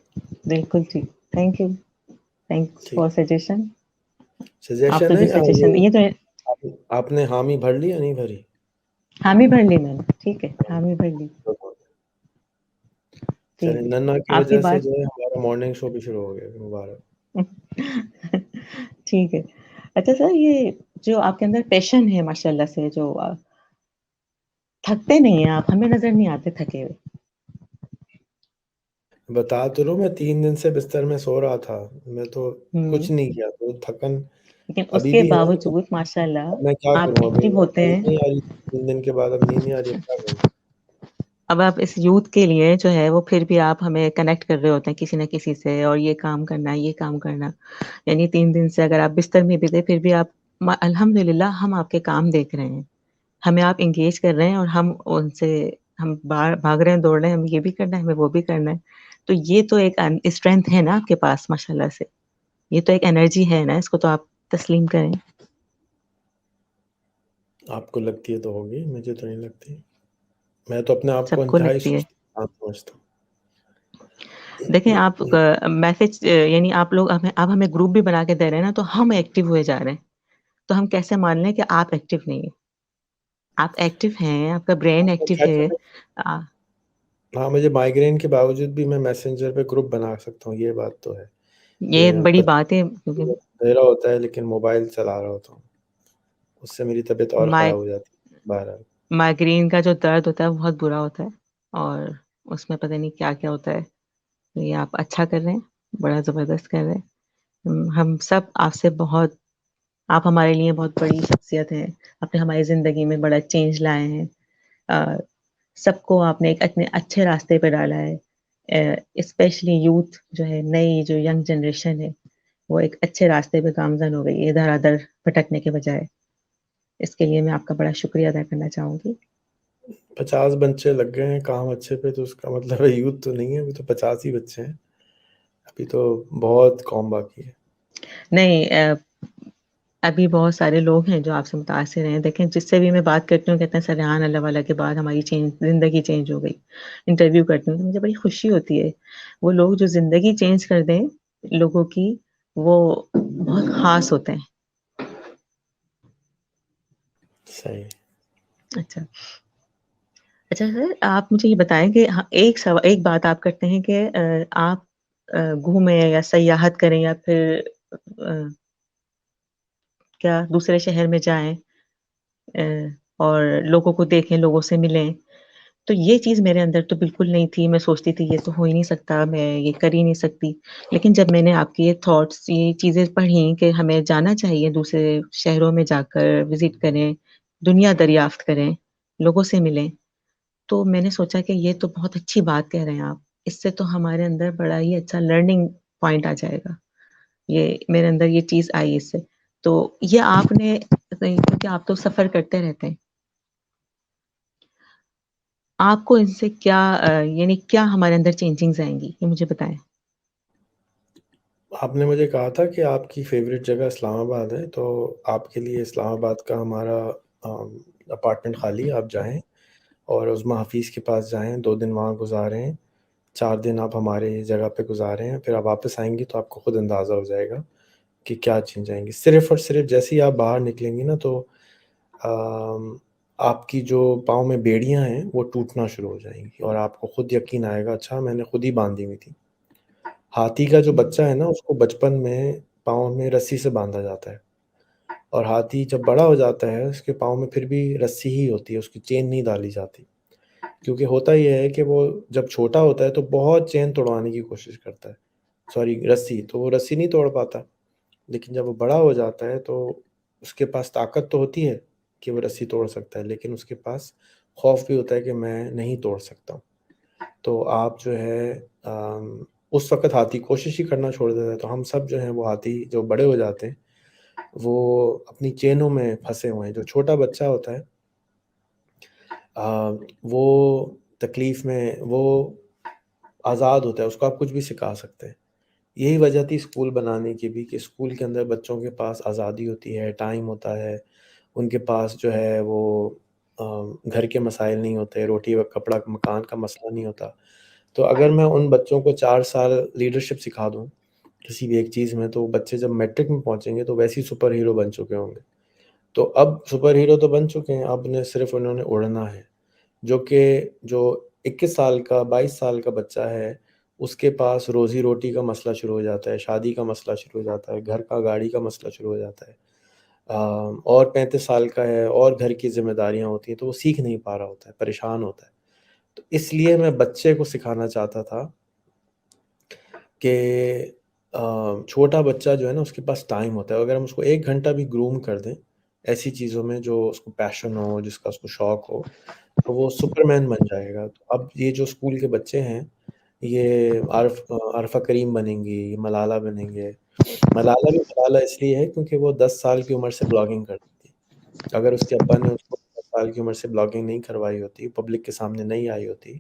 بالکل ٹھیک، تھینک یو، تھینکس ٹھیک. For suggestion. آپ سجیشن کا جو ہے سجیشن یہ یہ تو آپ نے حامی بھر لی یا نہیں بھری؟ حامی بھر لی میں نے، ٹھیک ہے، حامی بھر لی. چلیں، ٹھیک ہے، ننا کی آپ کی وجہ سے بات جو ہے ہمارا مارننگ شو بھی شروع ہو گیا. مبارک. ٹھیک ہے. اچھا سر، یہ جو آپ کے اندر پیشن ہے ماشاء اللہ سے، جو تھکتے نہیں ہیں آپ، ہمیں نظر نہیں آتے تھکے ہوئے. بتا تو رہا ہوں، میں 3 دن سے بستر میں سو رہا تھا. میں تو ہوں، کچھ نہیں کیا. تو تھکن لیکن اس ابھی کے بھی ہے. باوجود ماشاء اللہ اب میں کیا آپ کروں؟ ابھی ایکٹیو اب ہوتے نیند ہیں. نہیں آ رہی. 3 دن کے بعد اب نیند نہیں آ رہی. اب کیا کروں؟ اب آپ اس یوتھ کے لیے جو ہے وہ پھر بھی آپ ہمیں کنیکٹ کر رہے ہوتے ہیں کسی نہ کسی سے، اور یہ کام کرنا، یہ کام کرنا. یعنی 3 دن سے اگر آپ بستر میں بھی تھے، پھر بھی آپ الحمد للہ ہم آپ کے کام دیکھ رہے ہیں، ہمیں آپ انگیج کر رہے ہیں، اور ہم ان سے ہم بھاگ رہے ہیں، دوڑ رہے ہیں، ہمیں یہ بھی کرنا ہے، ہمیں وہ بھی کرنا ہے. تو یہ تو ایک اسٹرینتھ ہے نا آپ کے پاس ماشاء اللہ سے. یہ تو ایک انرجی ہے نا، اس کو تو آپ تسلیم کریں. آپ کو لگتی ہے تو ہوگی، مجھے تو نہیں لگتی. میں تو اپنے آپ کو سب کو انتہائی لگتی ہے. سست سمجھتا ہوں. دیکھیں آپ میسج، یعنی آپ لوگ اب ہمیں گروپ بھی بنا کے دے رہے ہیں نا، تو ہم ایکٹیو ہوئے جا رہے ہیں. تو ہم کیسے مان لیں کہ آپ ایکٹیو نہیں ہیں؟ آپ ایکٹیو ہیں، آپ کا برین ایکٹیو ہے. ہاں، مجھے مائگرین کے باوجود بھی میں میسنجر پہ گروپ بنا سکتا ہوں. یہ بات تو ہے یہ کہ بڑی بات ہے، کیونکہ میرا ہوتا ہے لیکن موبائل چلا رہا ہوتا ہوں. اس سے میری طبیعت اور خراب ہو جاتی ہے. بہرحال مائگرین کا جو درد ہوتا ہے وہ بہت برا ہوتا ہے، اور اس میں پتہ نہیں کیا کیا ہوتا ہے. یہ آپ اچھا کر رہے ہیں، بڑا زبردست کر رہے ہیں. ہم سب آپ سے بہت، آپ ہمارے لیے بہت بڑی شخصیت ہیں. آپ نے ہماری زندگی میں بڑا چینج لائے ہیں. سب کو آپ نے ایک اتنے اچھے راستے پہ ڈالا ہے. اسپیشلی یوتھ جو ہے، نئی جو ینگ جنریشن ہے، وہ ایک اچھے راستے پہ گامزن ہو گئی ہے، ادھر ادھر بھٹکنے کے بجائے. اس کے لیے میں آپ کا بڑا شکریہ ادا کرنا چاہوں گی. 50 بچے لگ گئے ہیں کام اچھے پہ، تو اس کا مطلب ہے یوتھ تو نہیں ہے. ابھی تو 50 ہی بچے ہیں. ابھی تو بہت قوم باقی ہے. نہیں، ابھی بہت سارے لوگ ہیں جو آپ سے متاثر ہیں. دیکھیں، جس سے بھی میں بات کرتی ہوں کہتے ہیں سریحان اللہ والا کے بعد ہماری زندگی چینج ہو گئی. انٹرویو کرتی ہوں تو مجھے بڑی خوشی ہوتی ہے. وہ لوگ جو زندگی چینج کر دیں لوگوں کی، وہ بہت خاص ہوتے ہیں. صحیح. اچھا سر، آپ مجھے یہ بتائیں کہ ایک بات آپ کرتے ہیں کہ آپ گھومیں یا سیاحت کریں، یا پھر کیا دوسرے شہر میں جائیں اور لوگوں کو دیکھیں، لوگوں سے ملیں. تو یہ چیز میرے اندر تو بالکل نہیں تھی. میں سوچتی تھی یہ تو ہو ہی نہیں سکتا، میں یہ کر ہی نہیں سکتی. لیکن جب میں نے آپ کی یہ تھاٹس، یہ چیزیں پڑھی کہ ہمیں جانا چاہیے، دوسرے شہروں میں جا کر وزٹ کریں، دنیا دریافت کریں، لوگوں سے ملیں، تو میں نے سوچا کہ یہ تو بہت اچھی بات کہہ رہے ہیں آپ. اس سے تو ہمارے اندر بڑا ہی اچھا لرننگ پوائنٹ آ جائے گا. یہ میرے اندر یہ چیز آئی اس سے. تو یہ آپ نے، کیونکہ آپ تو سفر کرتے رہتے ہیں، آپ کو ان سے کیا یعنی کیا ہمارے اندر چینجنگز آئیں گی، یہ مجھے بتائیں. آپ نے مجھے کہا تھا کہ آپ کی فیوریٹ جگہ اسلام آباد ہے، تو آپ کے لیے اسلام آباد کا ہمارا اپارٹمنٹ خالی ہے. آپ جائیں اور عظمیٰ حفیظ کے پاس جائیں، 2 دن وہاں گزاریں، 4 دن آپ ہمارے جگہ پہ گزاریں. پھر آپ واپس آئیں گی تو آپ کو خود اندازہ ہو جائے گا کہ کیا چینج آئیں گی. صرف اور صرف جیسے ہی آپ باہر نکلیں گی نا، تو آپ کی جو پاؤں میں بیڑیاں ہیں وہ ٹوٹنا شروع ہو جائیں گی، اور آپ کو خود یقین آئے گا اچھا میں نے خود ہی باندھی ہوئی تھی. ہاتھی کا جو بچہ ہے نا، اس کو بچپن میں پاؤں میں رسی سے باندھا جاتا ہے، اور ہاتھی جب بڑا ہو جاتا ہے اس کے پاؤں میں پھر بھی رسی ہی ہوتی ہے، اس کی چین نہیں ڈالی جاتی. کیونکہ ہوتا یہ ہے کہ وہ جب چھوٹا ہوتا ہے تو بہت چین توڑوانے کی کوشش کرتا ہے، سوری رسی، تو وہ رسی نہیں توڑ پاتا. لیکن جب وہ بڑا ہو جاتا ہے تو اس کے پاس طاقت تو ہوتی ہے کہ وہ رسی توڑ سکتا ہے، لیکن اس کے پاس خوف بھی ہوتا ہے کہ میں نہیں توڑ سکتا ہوں۔ تو آپ جو ہے اس وقت ہاتھی کوشش ہی کرنا چھوڑ دیتا ہے۔ تو ہم سب جو ہیں وہ ہاتھی جو بڑے ہو جاتے ہیں وہ اپنی چینوں میں پھنسے ہوئے ہیں۔ جو چھوٹا بچہ ہوتا ہے وہ تکلیف میں وہ آزاد ہوتا ہے، اس کو آپ کچھ بھی سکھا سکتے ہیں۔ یہی وجہ تھی اسکول بنانے کی بھی، کہ اسکول کے اندر بچوں کے پاس آزادی ہوتی ہے، ٹائم ہوتا ہے، ان کے پاس جو ہے وہ گھر کے مسائل نہیں ہوتے، روٹی و کپڑا مکان کا مسئلہ نہیں ہوتا۔ تو اگر میں ان بچوں کو 4 سال لیڈرشپ سکھا دوں کسی بھی ایک چیز میں، تو بچے جب میٹرک میں پہنچیں گے تو ویسے ہی سپر ہیرو بن چکے ہوں گے۔ تو اب سپر ہیرو تو بن چکے ہیں، اب صرف انہوں نے اڑنا ہے۔ جو 21 سال کا 22 سال کا بچہ ہے، اس کے پاس روزی روٹی کا مسئلہ شروع ہو جاتا ہے، شادی کا مسئلہ شروع ہو جاتا ہے، گھر کا گاڑی کا مسئلہ شروع ہو جاتا ہے، اور 35 سال کا ہے اور گھر کی ذمہ داریاں ہوتی ہیں، تو وہ سیکھ نہیں پا رہا ہوتا ہے، پریشان ہوتا ہے۔ تو اس لیے میں بچے کو سکھانا چاہتا تھا کہ چھوٹا بچہ جو ہے نا، اس کے پاس ٹائم ہوتا ہے، اگر ہم اس کو 1 گھنٹہ بھی گروم کر دیں ایسی چیزوں میں جو اس کو پیشن ہو، جس کا اس کو شوق ہو، تو وہ سپرمین بن جائے گا۔ تو اب یہ جو اسکول کے بچے ہیں، یہ عارفہ کریم بنیں گی، یہ ملالہ بنیں گے۔ ملالہ بھی ملالہ اس لیے ہے کیونکہ وہ 10 سال کی عمر سے بلاگنگ کرتی تھی۔ اگر اس کے ابا نے اس کو 10 سال کی عمر سے بلاگنگ نہیں کروائی ہوتی، پبلک کے سامنے نہیں آئی ہوتی،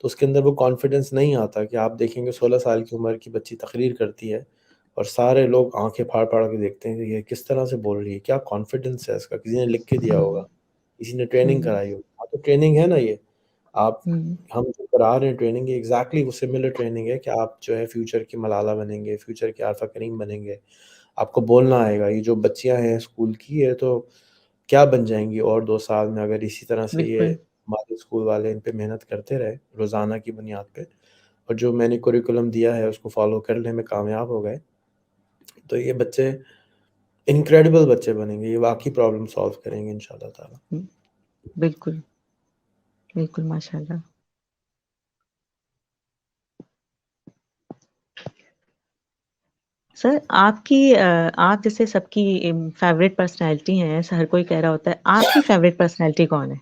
تو اس کے اندر وہ کانفیڈنس نہیں آتا۔ کہ آپ دیکھیں گے 16 سال کی عمر کی بچی تقریر کرتی ہے اور سارے لوگ آنکھیں پھاڑ پھاڑ کے دیکھتے ہیں کہ یہ کس طرح سے بول رہی ہے، کیا کانفیڈنس ہے اس کا، کسی نے لکھ کے دیا ہوگا، کسی نے ٹریننگ ہوں کرائی ہوگی۔ ہاں تو ٹریننگ ہے نا یہ، آپ ہوں ہم جو کرا رہے ہیں ٹریننگ، یہ ایگزیکٹلی وہ سملر ٹریننگ ہے کہ آپ جو ہے فیوچر کی ملالہ بنیں گے، فیوچر کے عارفہ کریم بنیں گے، آپ کو بولنا آئے گا۔ یہ جو بچیاں ہیں اسکول کی، یہ تو کیا بن جائیں گی اور 2 سال میں، اگر اسی طرح سے یہ بالکل ہمارے اسکول والے ان پہ محنت کرتے رہے روزانہ کی بنیاد پہ، اور جو میں نے کوریکولم دیا ہے اس کو فالو کرنے میں کامیاب ہو گئے، تو یہ بچے انکریڈیبل بچے بنیں گے، یہ واقعی پرابلم سالو کریں گے انشاءاللہ تعالی۔ بالکل بالکل ماشاء اللہ۔ سر آپ جیسے سب کی فیوریٹ پرسنالٹی ہیں، ہر کوئی کہہ رہا ہوتا ہے، آپ کی فیوریٹ پرسنالٹی کون ہے؟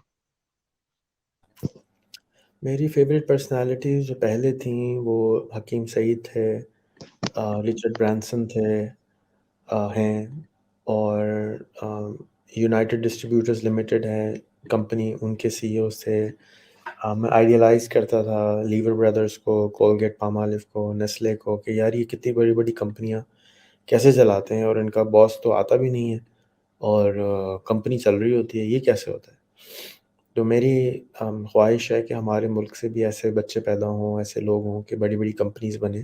میری فیوریٹ پرسنالٹیز جو پہلے تھیں وہ حکیم سعید تھے، رچرڈ برانسن تھے، ہیں، اور یونائٹڈ ڈسٹریبیوٹرز لمیٹڈ ہے کمپنی، ان کے سی اوز تھے۔ میں آئیڈیلائز کرتا تھا لیور بردرز کو، کولگیٹ پامالیو کو، نیسلے کو، کہ یار یہ کتنی بڑی بڑی کمپنیاں کیسے چلاتے ہیں، اور ان کا باس تو آتا بھی نہیں ہے اور کمپنی چل رہی ہوتی ہے، یہ کیسے ہوتا ہے؟ تو میری خواہش ہے کہ ہمارے ملک سے بھی ایسے بچے پیدا ہوں، ایسے لوگ ہوں کہ بڑی بڑی کمپنیز بنیں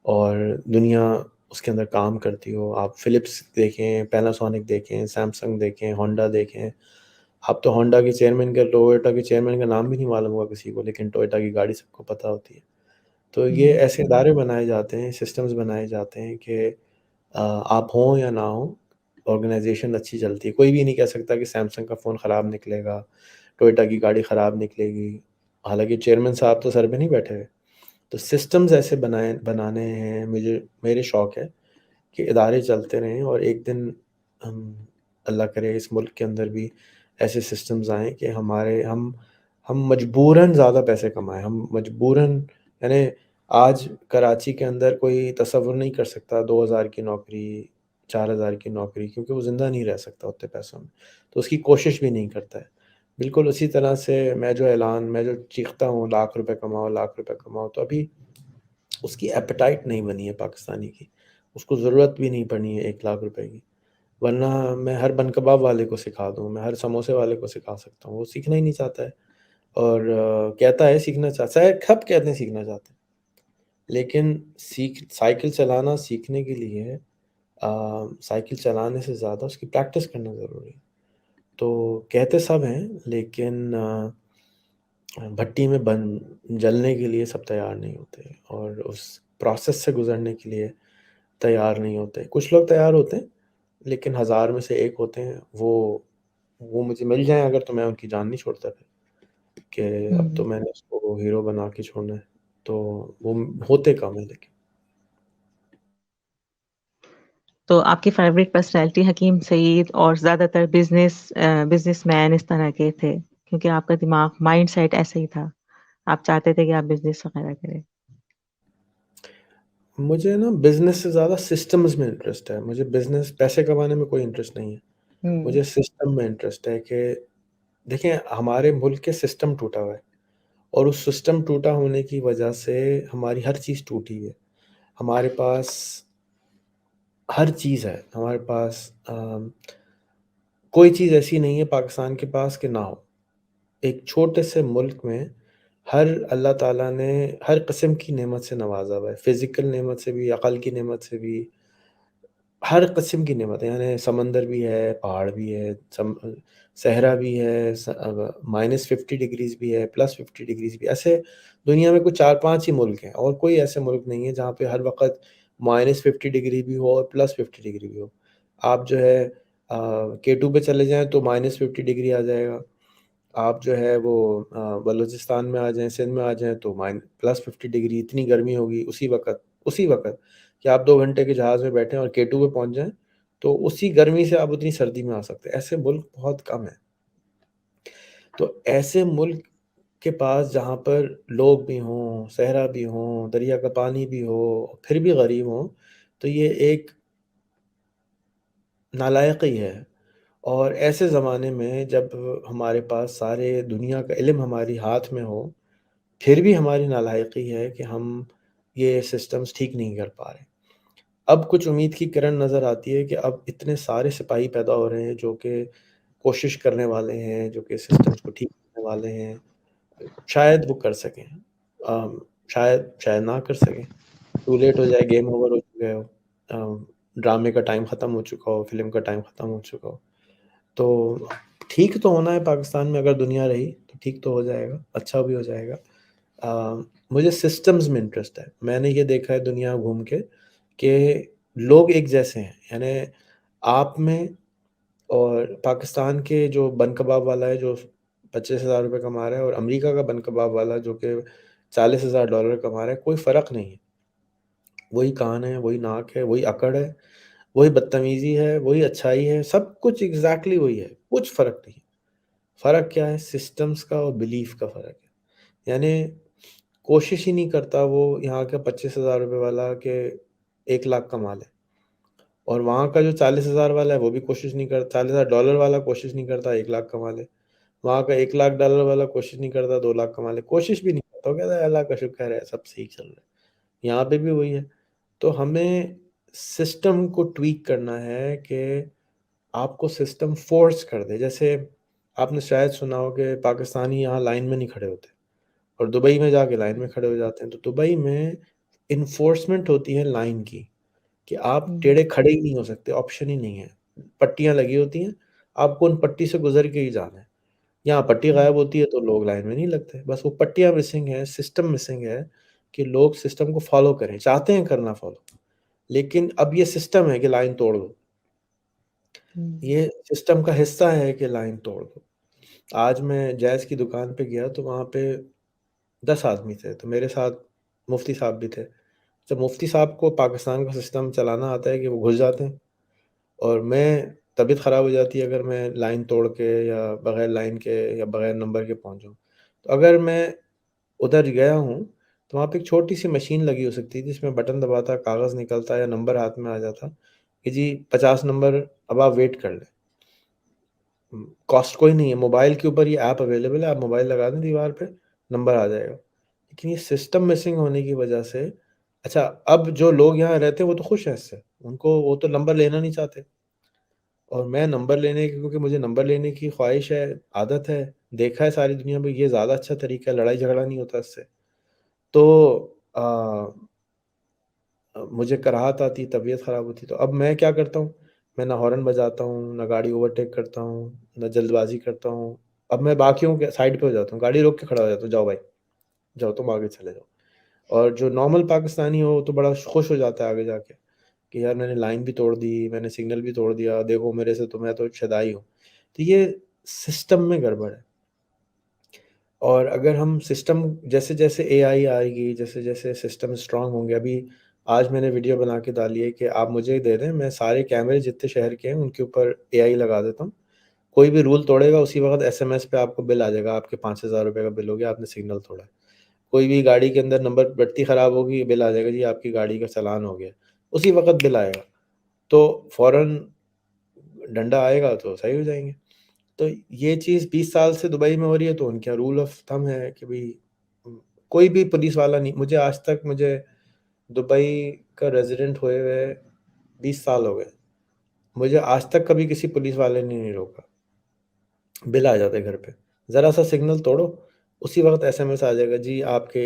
اور دنیا اس کے اندر کام کرتی ہو۔ آپ فلپس دیکھیں، پیناسونک دیکھیں، سیمسنگ دیکھیں، ہونڈا دیکھیں۔ اب تو ہونڈا کے چیئرمین کا، ٹویوٹا کے چیئرمین کا نام بھی نہیں معلوم ہوگا کسی کو، لیکن ٹویوٹا کی گاڑی سب کو پتہ ہوتی ہے۔ تو یہ ایسے ادارے بنائے جاتے ہیں، سسٹمز بنائے جاتے ہیں کہ آپ ہوں یا نہ ہوں، آرگنائزیشن اچھی چلتی ہے۔ کوئی بھی نہیں کہہ سکتا کہ سیمسنگ کا فون خراب نکلے گا، ٹویوٹا کی گاڑی خراب نکلے گی، حالانکہ چیئرمین صاحب تو سر پہ نہیں بیٹھے ہوئے۔ تو سسٹمز ایسے بنانے ہیں، میرے شوق ہے کہ ادارے چلتے رہیں، اور ایک دن ہم، اللہ کرے، اس ملک کے اندر بھی ایسے سسٹمز آئیں کہ ہم مجبوراً زیادہ پیسے کمائیں، ہم مجبوراً، یعنی آج کراچی کے اندر کوئی تصور نہیں کر سکتا 2,000 کی نوکری، 4,000 کی نوکری، کیونکہ وہ زندہ نہیں رہ سکتا اتنے پیسوں میں، تو اس کی کوشش بھی نہیں کرتا ہے۔ بالکل اسی طرح سے میں جو چیختا ہوں لاکھ روپے کماؤ، لاکھ روپے کماؤ، تو ابھی اس کی ایپیٹائٹ نہیں بنی ہے پاکستانی کی، اس کو ضرورت بھی نہیں پڑنی ہے 1,00,000 روپے کی۔ ورنہ میں ہر بن کباب والے کو سکھا دوں، میں ہر سموسے والے کو سکھا سکتا ہوں، وہ سیکھنا ہی نہیں چاہتا ہے، اور کہتا ہے سیکھنا چاہتا ہے، کب کہتے ہیں سیکھنا چاہتے ہیں، لیکن سائیکل چلانا سیکھنے کے لیے سائیکل چلانے سے زیادہ اس کی پریکٹس کرنا ضروری ہے۔ تو کہتے سب ہیں، لیکن بھٹی میں جلنے کے لیے سب تیار نہیں ہوتے، اور اس پروسیس سے گزرنے کے لیے تیار نہیں ہوتے۔ کچھ لوگ تیار ہوتے ہیں، لیکن 1000 میں سے ایک ہوتے ہیں، وہ مجھے مل جائیں اگر، تو میں ان کی جان نہیں چھوڑتا پھر، کہ اب تو میں نے اس کو ہیرو بنا کے چھوڑنا ہے۔ تو وہ ہوتے کم ہیں لیکن۔ تو آپ کی فیوریٹ پرسنالٹی حکیم سعید اور زیادہ تر بزنس مین اس طرح کے تھے، کیونکہ آپ کا دماغ مائنڈ سیٹ ایسا ہی تھا، آپ چاہتے تھے کہ آپ بزنس وغیرہ کریں؟ مجھے نا بزنس سے زیادہ سسٹمز میں انٹرسٹ ہے. مجھے بزنس پیسے کمانے میں کوئی انٹرسٹ نہیں ہے. ہوں مجھے سسٹم میں انٹرسٹ ہے کہ دیکھیں ہمارے ملک کے سسٹم ٹوٹا ہوا ہے، اور اس سسٹم ٹوٹا ہونے کی وجہ سے ہماری ہر چیز ٹوٹی ہے. ہمارے پاس ہر چیز ہے، ہمارے پاس کوئی چیز ایسی نہیں ہے پاکستان کے پاس کہ نہ ہو. ایک چھوٹے سے ملک میں اللہ تعالیٰ نے ہر قسم کی نعمت سے نوازا ہوا ہے، فزیکل نعمت سے بھی، عقل کی نعمت سے بھی، ہر قسم کی نعمت ہے. یعنی سمندر بھی ہے، پہاڑ بھی ہے، صحرا بھی ہے، -50 ڈگریز بھی ہے، +50 ڈگریز بھی. ایسے دنیا میں کوئی 4-5 ہی ملک ہیں، اور کوئی ایسے ملک نہیں ہے جہاں پہ ہر وقت -50 ڈگری بھی ہو اور +50 ڈگری بھی ہو. آپ جو ہے K2 پہ چلے جائیں تو -50 ڈگری آ جائے گا. آپ جو ہے وہ بلوچستان میں آ جائیں، سندھ میں آ جائیں تو +50 ڈگری، اتنی گرمی ہوگی اسی وقت کہ آپ 2 گھنٹے کے جہاز میں بیٹھیں اور K2 پہ پہنچ جائیں تو اسی گرمی سے آپ اتنی سردی میں آ سکتے ہیں. ایسے ملک بہت کم ہیں. تو ایسے ملک کے پاس جہاں پر لوگ بھی ہوں، صحرا بھی ہوں، دریا کا پانی بھی ہو، پھر بھی غریب ہوں، تو یہ ایک نالائقی ہے. اور ایسے زمانے میں جب ہمارے پاس سارے دنیا کا علم ہماری ہاتھ میں ہو، پھر بھی ہماری نالائقی ہے کہ ہم یہ سسٹمز ٹھیک نہیں کر پا رہے. اب کچھ امید کی کرن نظر آتی ہے کہ اب اتنے سارے سپاہی پیدا ہو رہے ہیں جو کہ کوشش کرنے والے ہیں، جو کہ سسٹمز کو ٹھیک کرنے والے ہیں. شاید وہ کر سکیں، شاید نہ کر سکیں. ٹو لیٹ ہو جائے، گیم اوور ہو چکا ہو، ڈرامے کا ٹائم ختم ہو چکا ہو، فلم کا ٹائم ختم ہو چکا ہو. تو ٹھیک تو ہونا ہے پاکستان میں، اگر دنیا رہی تو ٹھیک تو ہو جائے گا، اچھا بھی ہو جائے گا. مجھے سسٹمز میں انٹرسٹ ہے. میں نے یہ دیکھا ہے دنیا گھوم کے کہ لوگ ایک جیسے ہیں. یعنی آپ میں اور پاکستان کے جو بن کباب والا ہے جو 25,000 روپے کما رہا ہے، اور امریکہ کا بن کباب والا جو کہ $40,000 کما رہا ہے، کوئی فرق نہیں ہے. وہی کان ہے، وہی ناک ہے، وہی اکڑ ہے، وہی بدتمیزی ہے، وہی اچھائی ہے، سب کچھ ایگزیکٹلی وہی ہے. کچھ فرق نہیں. فرق کیا ہے؟ سسٹمز کا اور بلیف کا فرق ہے. یعنی کوشش ہی نہیں کرتا وہ یہاں کا 25,000 روپے والا کہ 1 لاکھ کما لے، اور وہاں کا جو 40,000 والا ہے وہ بھی کوشش نہیں کرتا. $40,000 والا کوشش نہیں کرتا 1 لاکھ کما لے. وہاں کا $1 لاکھ والا کوشش نہیں کرتا 2 لاکھ کما لے. کوشش بھی نہیں کرتا، وہ کہتا ہے اللہ کا شکر ہے سب صحیح چل رہا ہے. یہاں پہ بھی وہی ہے. تو ہمیں سسٹم کو ٹویک کرنا ہے کہ آپ کو سسٹم فورس کر دے. جیسے آپ نے شاید سنا ہو کہ پاکستانی یہاں لائن میں نہیں کھڑے ہوتے، اور دبئی میں جا کے لائن میں کھڑے ہو جاتے ہیں. تو دبئی میں انفورسمنٹ ہوتی ہے لائن کی، کہ آپ ہوں ٹیڑے کھڑے ہی نہیں ہو سکتے، آپشن ہی نہیں ہے. پٹیاں لگی ہوتی ہیں، آپ کو ان پٹی سے گزر کے ہی جانا ہے. یہاں پٹی ہوں غائب ہوتی ہے تو لوگ لائن میں نہیں لگتے. بس وہ پٹیاں مسنگ ہے، سسٹم مسنگ ہے کہ لوگ سسٹم کو فالو کریں، چاہتے ہیں کرنا فالو، لیکن اب یہ سسٹم ہے کہ لائن توڑ دو. ہوں یہ سسٹم کا حصہ ہے کہ لائن توڑ دو. آج میں جیز کی دکان پہ گیا تو وہاں پہ 10 آدمی تھے، تو میرے ساتھ مفتی صاحب بھی تھے. جب مفتی صاحب کو پاکستان کا سسٹم چلانا آتا ہے کہ وہ گھس جاتے ہیں، اور میں طبیعت خراب ہو جاتی ہے اگر میں لائن توڑ کے یا بغیر لائن کے یا بغیر نمبر کے پہنچوں. تو اگر میں ادھر گیا ہوں تو وہاں پہ ایک چھوٹی سی مشین لگی ہو سکتی تھی جس میں بٹن دباتا، کاغذ نکلتا یا نمبر ہاتھ میں آ جاتا کہ جی 50 نمبر، اب آپ ویٹ کر لیں. کاسٹ کوئی نہیں ہے، موبائل کے اوپر یہ ایپ اویلیبل ہے، آپ موبائل لگا دیں دیوار پہ، نمبر آ جائے گا. لیکن یہ سسٹم مسنگ ہونے کی وجہ سے، اچھا اب جو لوگ یہاں رہتے ہیں وہ تو خوش ہیں اس سے، ان کو وہ تو نمبر لینا نہیں چاہتے. اور میں نمبر لینے کی، کیونکہ مجھے نمبر لینے کی خواہش ہے، عادت ہے، دیکھا ہے ساری دنیا میں یہ زیادہ اچھا طریقہ ہے، لڑائی جھگڑا نہیں ہوتا اس سے. تو مجھے کراہت آتی، طبیعت خراب ہوتی. تو اب میں کیا کرتا ہوں، میں نہ ہارن بجاتا ہوں، نہ گاڑی اوورٹیک کرتا ہوں، نہ جلد بازی کرتا ہوں. اب میں باقیوں کے سائڈ پہ ہو جاتا ہوں، گاڑی روک کے کھڑا ہو جاتا ہوں، جاؤ بھائی جاؤ، تم آگے چلے جاؤ. اور جو نارمل پاکستانی ہو تو بڑا خوش ہو جاتا ہے آگے جا کے کہ یار میں نے لائن بھی توڑ دی، میں نے سگنل بھی توڑ دیا، دیکھو میرے سے، تو میں تو شدائی ہوں. تو یہ سسٹم میں گڑبڑ ہے. اور اگر ہم سسٹم، جیسے جیسے اے آئی آئے گی، جیسے جیسے سسٹم اسٹرانگ ہوں گے، ابھی آج میں نے ویڈیو بنا کے ڈالی ہے کہ آپ مجھے دے دیں، میں سارے کیمرے جتنے شہر کے ہیں ان کے اوپر AI لگا دیتا ہوں، کوئی بھی رول توڑے گا اسی وقت SMS پہ آپ کو بل آ جائے گا، آپ کے 5,000 روپے کا بل ہو گیا، آپ نے سگنل توڑا ہے۔ کوئی بھی گاڑی کے اندر نمبر بٹی خراب ہوگی، بل آ جائے گا جی آپ کی گاڑی کا چلان ہو گیا، اسی وقت بل آئے گا، تو فوراً ڈنڈا آئے گا تو صحیح ہو جائیں گے۔ تو یہ چیز 20 سال سے دبئی میں ہو رہی ہے، تو ان کا رول آف تھم ہے کہ بھائی کوئی بھی پولیس والا نہیں، مجھے آج تک مجھے دبئی کا ریزیڈنٹ ہوئے ہوئے 20 سال ہو گئے، مجھے آج تک کبھی کسی پولیس والے نے نہیں روکا، بل آ جاتے گھر پہ، ذرا سا سگنل توڑو اسی وقت SMS آ جائے گا جی آپ کے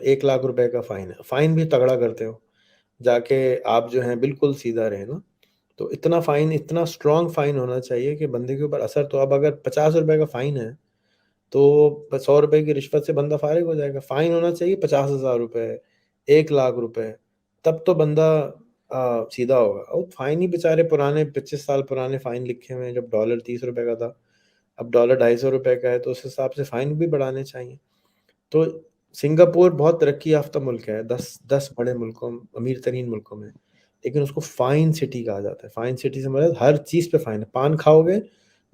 1 لاکھ روپے کا فائن ہے، فائن بھی تگڑا کرتے ہو جا کے آپ جو ہیں بالکل سیدھا رہے نا، تو اتنا فائن، اتنا اسٹرانگ فائن ہونا چاہیے کہ بندے کے اوپر اثر، تو اب اگر 50 روپے کا فائن ہے تو 100 روپے کی رشوت سے بندہ فارغ ہو جائے گا، فائن ہونا چاہیے 50,000 روپے، 1 لاکھ روپے، تب تو بندہ سیدھا ہوگا۔ اور فائن ہی بیچارے پرانے 25 سال پرانے فائن لکھے ہوئے ہیں، جب ڈالر 30 روپے کا تھا اب ڈالر 250 روپے کا ہے، تو اس حساب سے فائن بھی بڑھانے چاہیے۔ تو سنگاپور بہت ترقی یافتہ ملک ہے، 10 بڑے ملکوں، امیر ترین ملکوں میں، لیکن اس کو فائن سٹی کہا جاتا ہے۔ فائن سٹی سے مطلب ہر چیز پہ فائن ہے، پان کھاؤ گے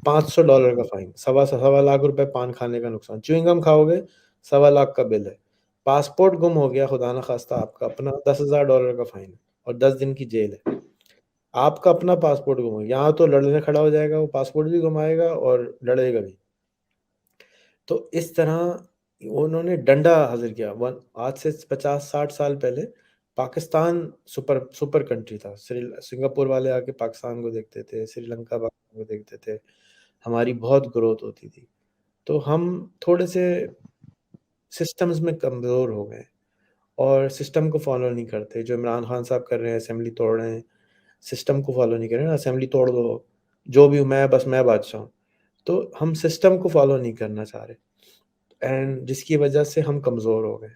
$500 کا فائن، سوا لاکھ روپے پان کھانے کا نقصان، چوئنگ گم کھاؤ گے $1.25 کا بل ہے، پاسپورٹ گم ہو گیا خدا نخواستہ آپ کا اپنا $10,000 کا فائن ہے اور 10 دن کی جیل ہے۔ آپ کا اپنا پاسپورٹ گم ہو گیا، یہاں تو لڑنے کھڑا ہو جائے گا، وہ پاسپورٹ بھی گمائے گا اور لڑے گا بھی۔ تو اس طرح انہوں نے ڈنڈا حاصل کیا۔ آج سے 50-60 سال پہلے پاکستان سپر کنٹری تھا، سنگاپور والے آ کے پاکستان کو دیکھتے تھے، سری لنکا پاکستان کو دیکھتے تھے، ہماری بہت گروتھ ہوتی تھی، تو ہم تھوڑے سے سسٹمز میں کمزور ہو گئے اور سسٹم کو فالو نہیں کرتے، جو عمران خان صاحب کر رہے ہیں، اسمبلی توڑ رہے ہیں، سسٹم کو فالو نہیں کر رہے ہیں، اسمبلی توڑ دو، جو بھی ہوں میں، بس میں بادشاہ ہوں، تو ہم سسٹم کو فالو نہیں کرنا چاہ رہے، اینڈ جس کی وجہ سے ہم کمزور ہو گئے۔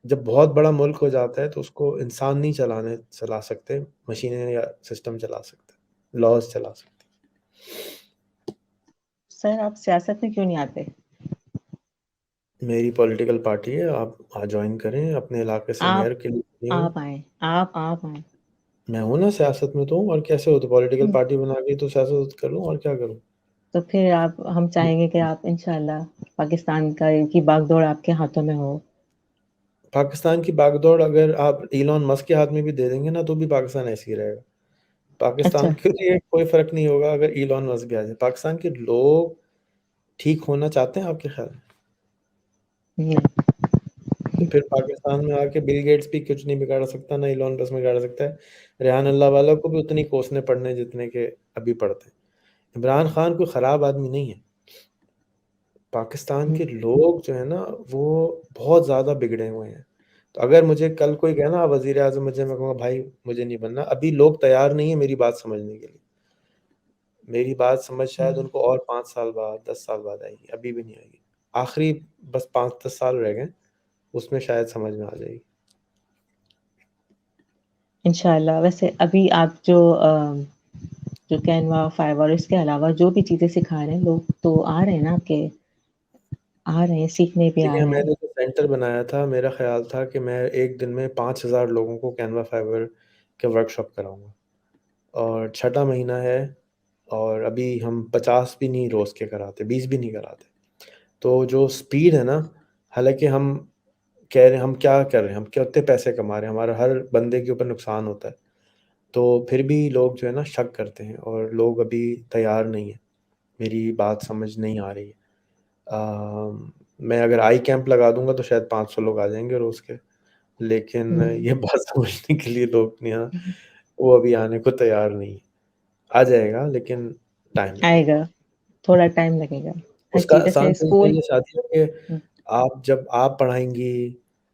جب بہت بڑا ملک ہو جاتا ہے تو اس کو انسان نہیں چلا سکتے، مشینیں یا سسٹم چلا سکتے، لاز چلا سکتے۔ سر آپ سیاست میں کیوں نہیں آتے؟ میری پولیٹیکل پارٹی ہے، آپ جوائن کریں، اپنے علاقے سے آپ میئر کے لیے ہوں۔ آپ آئیں، آپ آئیں۔ میں ہوں نا، سیاست میں تو ہوں، اور کیسے ہو تو پولیٹیکل پارٹی بنا کے تو سیاست کر لوں، اور کیا کروں۔ تو پھر ہم چاہیں گے کہ آپ انشاءاللہ پاکستان کی باغ دوڑ آپ کے ہاتھوں میں ہو۔ پاکستان کی باغ دوڑ اگر آپ ایلون مسک کے ہاتھ میں بھی دے دیں گے نا تو بھی پاکستان ایسے ہی رہے گا۔ اچھا، پاکستان کے لیے کوئی فرق نہیں ہوگا اگر ایلون مسک بھی آ جائے۔ پاکستان کے لوگ ٹھیک ہونا چاہتے ہیں آپ کے خیال میں؟ تو پھر پاکستان میں آ کے بل گیٹس بھی کچھ نہیں بگاڑ سکتا، نہ ایلون مسک بگاڑ سکتا ہے، ریحان اللہ والا کو بھی اتنی کوسنے پڑنے جتنے کہ ابھی پڑھتے ہیں۔ عمران خان کوئی خراب آدمی نہیں ہے، پاکستان کے لوگ جو ہے نا وہ بہت زیادہ بگڑے ہوئے ہیں۔ تو اگر مجھے کل کوئی کہنا وزیر اعظم مجھے، میں کہوں گا بھائی مجھے نہیں بننا، ابھی لوگ تیار نہیں ہیں میری بات سمجھنے کے لیے، میری بات سمجھ شاید ان کو اور 5 سال بعد 10 سال بعد آئے گی، ابھی بھی نہیں آئے گی، آخری بس 5-10 سال رہ گئے اس میں شاید سمجھ میں آ جائے گی۔ انشاءاللہ۔ ویسے ابھی آپ جو کینوا 5 اور اس کے علاوہ جو بھی چیزیں سکھا رہے ہیں، لوگ تو آ رہے ہیں نا آپ کے، آ رہے ہیں سیکھنے بھی آ دیکھیں، رہے میں ہیں۔ نے جو سینٹر بنایا تھا، میرا خیال تھا کہ میں ایک دن میں 5,000 لوگوں کو کینوا فائبر کے ورکشاپ کراؤں گا، اور 6واں مہینہ ہے اور ابھی ہم 50 بھی نہیں روز کے کراتے، 20 بھی نہیں کراتے۔ تو جو سپیڈ ہے نا، حالانکہ ہم کہہ رہے ہیں ہم کیا کر رہے ہیں، ہم کتنے پیسے کما رہے ہیں، ہمارا ہر بندے کے اوپر نقصان ہوتا ہے، تو پھر بھی لوگ جو ہے نا شک کرتے ہیں، اور لوگ ابھی تیار نہیں ہیں، میری بات سمجھ نہیں آ رہی ہے۔ میں اگر آئی کیمپ لگا دوں گا تو شاید 500 لوگ آ جائیں گے روز کے، لیکن یہ بات سمجھنے کے لیے لوگ نہیں، وہ ابھی آنے کو تیار نہیں، آ جائے گا لیکن ٹائم لگے آئے گا۔ گا، تھوڑا ٹائم لگے گا ہر اس کا چیز، جیسے آسان طریقہ اسکول۔ یہ ساتھی ہے کہ جب آپ پڑھائیں گی،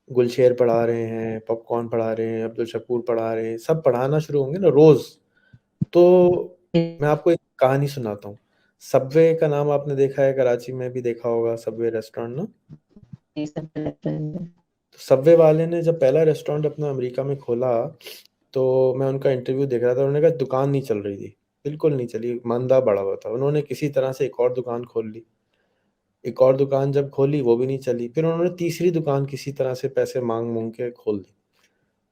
گلشیر پڑھا رہے ہیں، پاپ کارن پڑھا رہے ہیں، عبدالشکور پڑھا رہے ہیں، سب پڑھانا شروع ہوں گے نا روز، تو میں آپ کو ایک کہانی سناتا ہوں۔ سب وے کا نام آپ نے دیکھا ہے، کراچی میں بھی دیکھا ہوگا سب وے ریسٹورینٹ نا۔ تو سب وے والے نے جب پہلا ریسٹورینٹ اپنا امریکہ میں کھولا تو میں ان کا انٹرویو دیکھ رہا تھا، انہوں نے کہا دکان نہیں چل رہی تھی، بالکل نہیں چلی، مندہ بڑا ہوا تھا، انہوں نے کسی طرح سے ایک اور دکان کھول لی، ایک اور دکان جب کھولی وہ بھی نہیں چلی، پھر انہوں نے تیسری دکان کسی طرح سے پیسے مانگ کے کھول دی،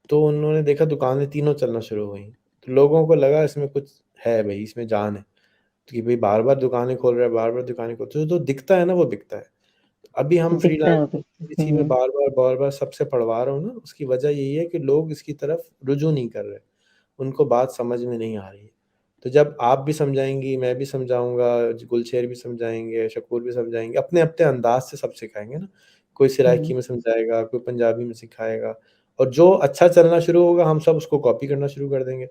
تو انہوں نے دیکھا دکانیں تینوں چلنا شروع ہوئیں، تو لوگوں کو لگا اس میں کچھ ہے بھائی، اس میں جان ہے کہ بھائی بار بار دکانیں کھول رہے ہیں، بار بار دکانیں کھول، تو جو دکھتا ہے نا وہ بکتا ہے. ابھی ہم فری دکھتا ہے وہ لانسنگ اسی میں بار بار سب سے پڑھوا رہا ہوں نا، اس کی وجہ یہی ہے کہ لوگ اس کی طرف رجوع نہیں کر رہے، ان کو بات سمجھ میں نہیں آ رہی ہے. تو جب آپ بھی سمجھائیں گی، میں بھی سمجھاؤں گا، گلشیر بھی سمجھائیں گے، شکور بھی سمجھائیں گے، اپنے اپنے انداز سے سب سکھائیں گے نا. کوئی سرائکی میں سمجھائے گا، کوئی پنجابی میں سکھائے گا، اور جو اچھا چلنا شروع ہوگا ہم سب اس کو کاپی کرنا شروع کر دیں گے.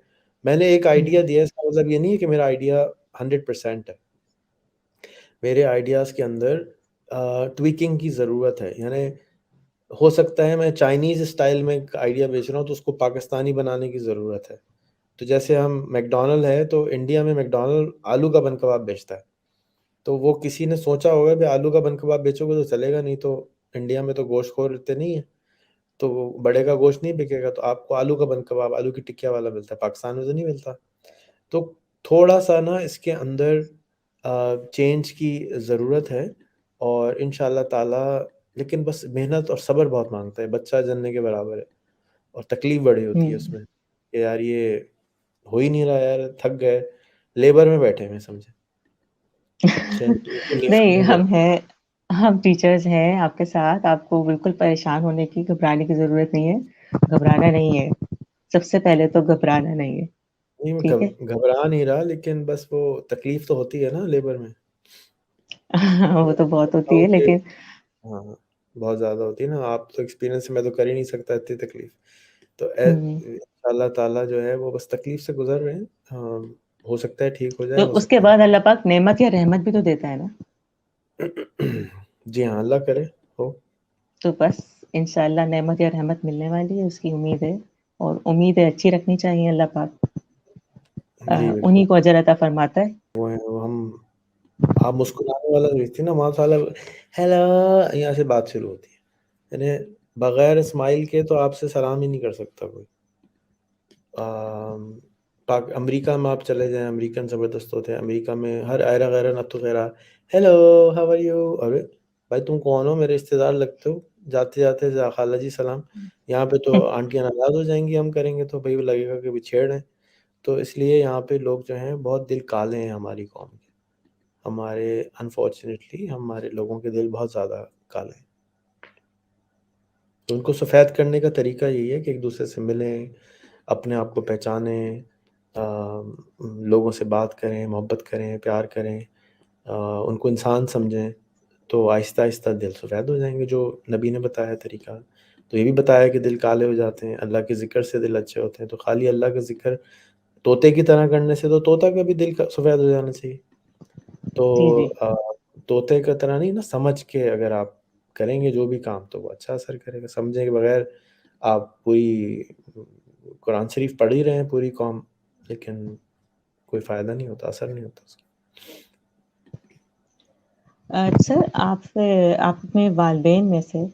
میں نے ایک آئیڈیا دیا، اس کا مطلب یہ نہیں ہے کہ میرا آئیڈیا 100% ہے. میرے آئیڈیاز کے اندر ٹویکنگ کی ضرورت ہے. یعنی ہو سکتا ہے میں چائنیز اسٹائل میں آئیڈیا بیچ رہا ہوں تو اس کو پاکستانی بنانے کی ضرورت ہے. تو جیسے ہم میکڈونلڈ ہے تو انڈیا میں میکڈونلڈ آلو کا بن کباب بیچتا ہے، تو وہ کسی نے سوچا ہوگا کہ آلو کا بن کباب بیچو گے تو چلے گا نہیں، تو انڈیا میں تو گوشت خور اتنے نہیں ہے، تو وہ بڑے کا گوشت نہیں بکے گا، تو آپ کو آلو کا بن کباب، آلو کی ٹکیا والا ملتا ہے، پاکستان میں تو نہیں ملتا. تو تھوڑا سا نا اس کے اندر چینج کی ضرورت ہے، اور انشاءاللہ تعالی، لیکن بس محنت اور صبر بہت مانگتا ہے. بچہ جننے کے برابر ہے، اور تکلیف بڑی ہوتی ہے اس میں کہ یار یہ ہو ہی نہیں رہا، یار تھک گئے، لیبر میں بیٹھے ہوئے سمجھے. نہیں، ہم ٹیچرز ہیں آپ کے ساتھ، آپ کو بالکل پریشان ہونے کی، گھبرانے کی ضرورت نہیں ہے. گھبرانا نہیں ہے، سب سے پہلے تو گھبرانا نہیں ہے. نہیں ٹھیک ہے، میں گھبرا نہیں رہا، لیکن بس وہ تکلیف تو ہوتی ہے نا لیبر میں. وہ تو بہت ہوتی ہے، لیکن ہاں بہت زیادہ ہوتی ہے نا. آپ تو ایکسپیرینس سے میں تو کر ہی نہیں سکتا اتنی تکلیف. تو اللہ تعالیٰ جو ہے وہ بس تکلیف سے گزر رہے ہیں. ہاں ہو سکتا ہے ٹھیک ہو جائے، تو ہو اس کے سکتا بعد اللہ پاک نعمت یا رحمت بھی تو دیتا ہے نا. ہے. جی ہاں، اللہ کرے ہو. تو بس انشاءاللہ نعمت یا رحمت ملنے والی ہے، اس کی امید ہے، اور امیدیں اچھی رکھنی چاہیے. اللہ پاک جی بالکل، انہی کو اجر عطا فرماتا ہے. وہ ہیں وہ ہم. آپ مسکرانے والا دیکھتی نا، ماشاء اللہ، ہیلو یہاں سے بات شروع ہوتی ہے. یعنی بغیر اسمائل کے تو آپ سے سلام ہی نہیں کر سکتا کوئی. امریکہ میں آپ چلے جائیں، امریکن زبردست ہوتے ہیں. امریکہ میں ہر ایرا غیرہ نتو غیرہ، ہیلو ہاؤ آر یو. ارے بھائی تم کون ہو، میرے رشتے دار لگتے ہو، جاتے جاتے خالہ جی سلام. یہاں پہ تو آنٹیاں ناراض ہو جائیں گی ہم کریں گے تو، بھائی لگے گا کہ چھیڑ ہیں. تو اس لیے یہاں پہ لوگ جو ہیں بہت دل کالے ہیں ہماری قوم کے. ہمارے انفارچونیٹلی ہمارے لوگوں کے دل بہت زیادہ کالے ہیں. تو ان کو سفید کرنے کا طریقہ یہی ہے کہ ایک دوسرے سے ملیں، اپنے آپ کو پہچانیں، لوگوں سے بات کریں، محبت کریں، پیار کریں، ان کو انسان سمجھیں. تو آہستہ آہستہ دل سفید ہو جائیں گے، جو نبی نے بتایا طریقہ. تو یہ بھی بتایا کہ دل کالے ہو جاتے ہیں، اللہ کے ذکر سے دل اچھے ہوتے ہیں. تو خالی اللہ کا ذکر طوطے کی طرح کرنے سے تو طوطا کا بھی دل سفید ہو جانا چاہیے. تو جی جی، طوطے کا طرح نہیں نا، سمجھ کے اگر آپ کریں گے جو بھی کام تو وہ اچھا اثر کرے گا. سمجھیں کے بغیر آپ پوری قرآن شریف پڑھ ہی رہے ہیں پوری قوم، لیکن کوئی فائدہ نہیں ہوتا، اثر نہیں ہوتا اس کا. سر آپ اپنے والدین میں سے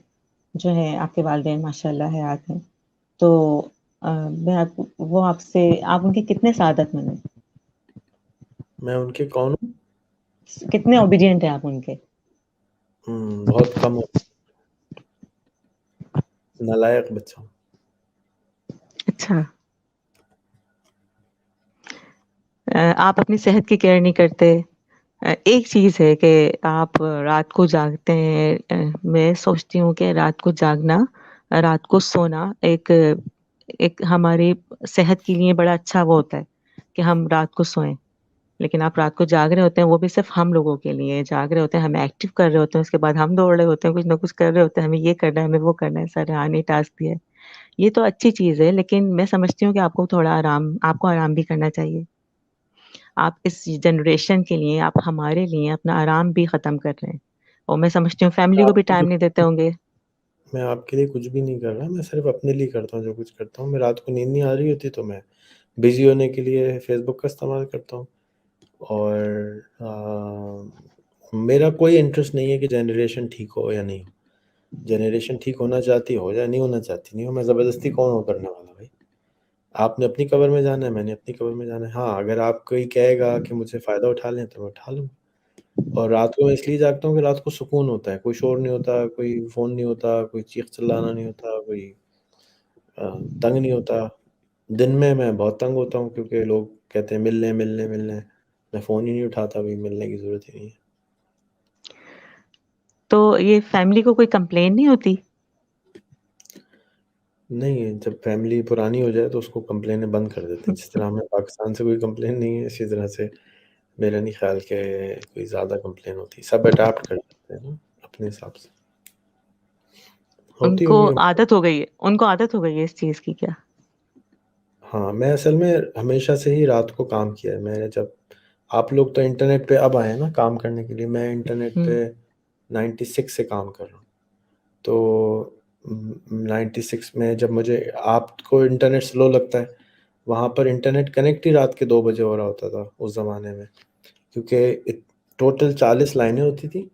جو ہے، آپ کے والدین ماشاء اللہ حیات ہیں، تو میں وہ آپ سے، آپ ان کے کتنے سعادت مند ہیں؟ میں ان کے کون ہوں؟ کتنے اوبیڈینٹ ہیں آپ ان کے؟ بہت کم ہوں، نالائق بچہ ہوں. اچھا، آپ اپنی صحت کی کیئر نہیں کرتے. ایک چیز ہے کہ آپ رات کو جاگتے ہیں. میں سوچتی ہوں کہ رات کو جاگنا، رات کو سونا ایک ہماری صحت کے لیے بڑا اچھا وہ ہوتا ہے کہ ہم رات کو سوئیں. لیکن آپ رات کو جاگ رہے ہوتے ہیں، وہ بھی صرف ہم لوگوں کے لیے جاگ رہے ہوتے ہیں. ہمیں ایکٹیو کر رہے ہوتے ہیں، اس کے بعد ہم دوڑ رہے ہوتے ہیں، کچھ نہ کچھ کر رہے ہوتے ہیں. ہمیں یہ کرنا ہے، ہمیں وہ کرنا ہے، سرحانی ٹاسک دیا ہے. یہ تو اچھی چیز ہے، لیکن میں سمجھتی ہوں کہ آپ کو تھوڑا آپ کو آرام بھی کرنا چاہیے. آپ اس جنریشن کے لیے، آپ ہمارے لیے اپنا آرام بھی ختم کر رہے ہیں، اور میں سمجھتی ہوں فیملی کو بھی آپ کے ٹائم نہیں دیتے ہوں گے. میں آپ کے لیے کچھ بھی نہیں کر رہا، میں صرف اپنے لیے کرتا ہوں جو کچھ کرتا ہوں. میں رات کو نیند نہیں آ رہی ہوتی تو میں بزی ہونے کے لیے فیس بک کا استعمال کرتا ہوں. اور میرا کوئی انٹرسٹ نہیں ہے کہ جنریشن ٹھیک ہو یا نہیں ہو. جنریشن ٹھیک ہونا چاہتی ہو جائے، نہیں ہونا چاہتی نہیں ہو. میں زبردستی کون ہو کرنے والا بھائی؟ آپ نے اپنی قبر میں جانا ہے، میں نے اپنی قبر میں جانا ہے. ہاں اگر آپ کوئی کہے گا کہ مجھے فائدہ اٹھا لیں تو میں اٹھا لوں. اور رات کو میں اس لیے جاگتا ہوں کہ رات کو سکون ہوتا ہے، کوئی شور نہیں ہوتا، کوئی فون نہیں ہوتا، کوئی چیخ چلانا نہیں ہوتا، کوئی تنگ نہیں ہوتا. دن میں بہت تنگ ہوتا ہوں کیونکہ لوگ کہتے ہیں مل لیں. میں فون ہی نہیں اٹھاتا, بھی ملنے کی ضرورت ہی نہیں ہے. تو یہ فیملی کو کوئی کمپلین نہیں ہوتی؟ نہیں, جب فیملی پرانی ہو جائے تو اس کو کمپلینیں بند کر دیتے ہیں. جس طرح ہمیں پاکستان سے کوئی کمپلین نہیں ہے, اسی طرح سے میرا نہیں خیال کہ کوئی زیادہ کمپلین ہوتی. سب اڈاپٹ کر جاتے ہیں نا اپنے حساب سے. ان ہوتی کو ہوگی. عادت ہو گئی ہے اس چیز کی کیا؟ ہاں, میں اصل میں ہمیشہ سے ہی رات کو کام کیا ہے. میں نے جب, آپ لوگ تو انٹرنیٹ پہ اب آئے ہیں نا کام کرنے کے لیے, میں انٹرنیٹ ہوں پہ 96 سے کام کر رہا ہوں. تو 96 میں جب مجھے, آپ کو انٹرنیٹ سلو لگتا ہے, وہاں پر انٹرنیٹ کنیکٹ ہی رات کے 2 بجے ہو رہا ہوتا تھا اس زمانے میں, کیونکہ ٹوٹل 40 لائنیں ہوتی تھی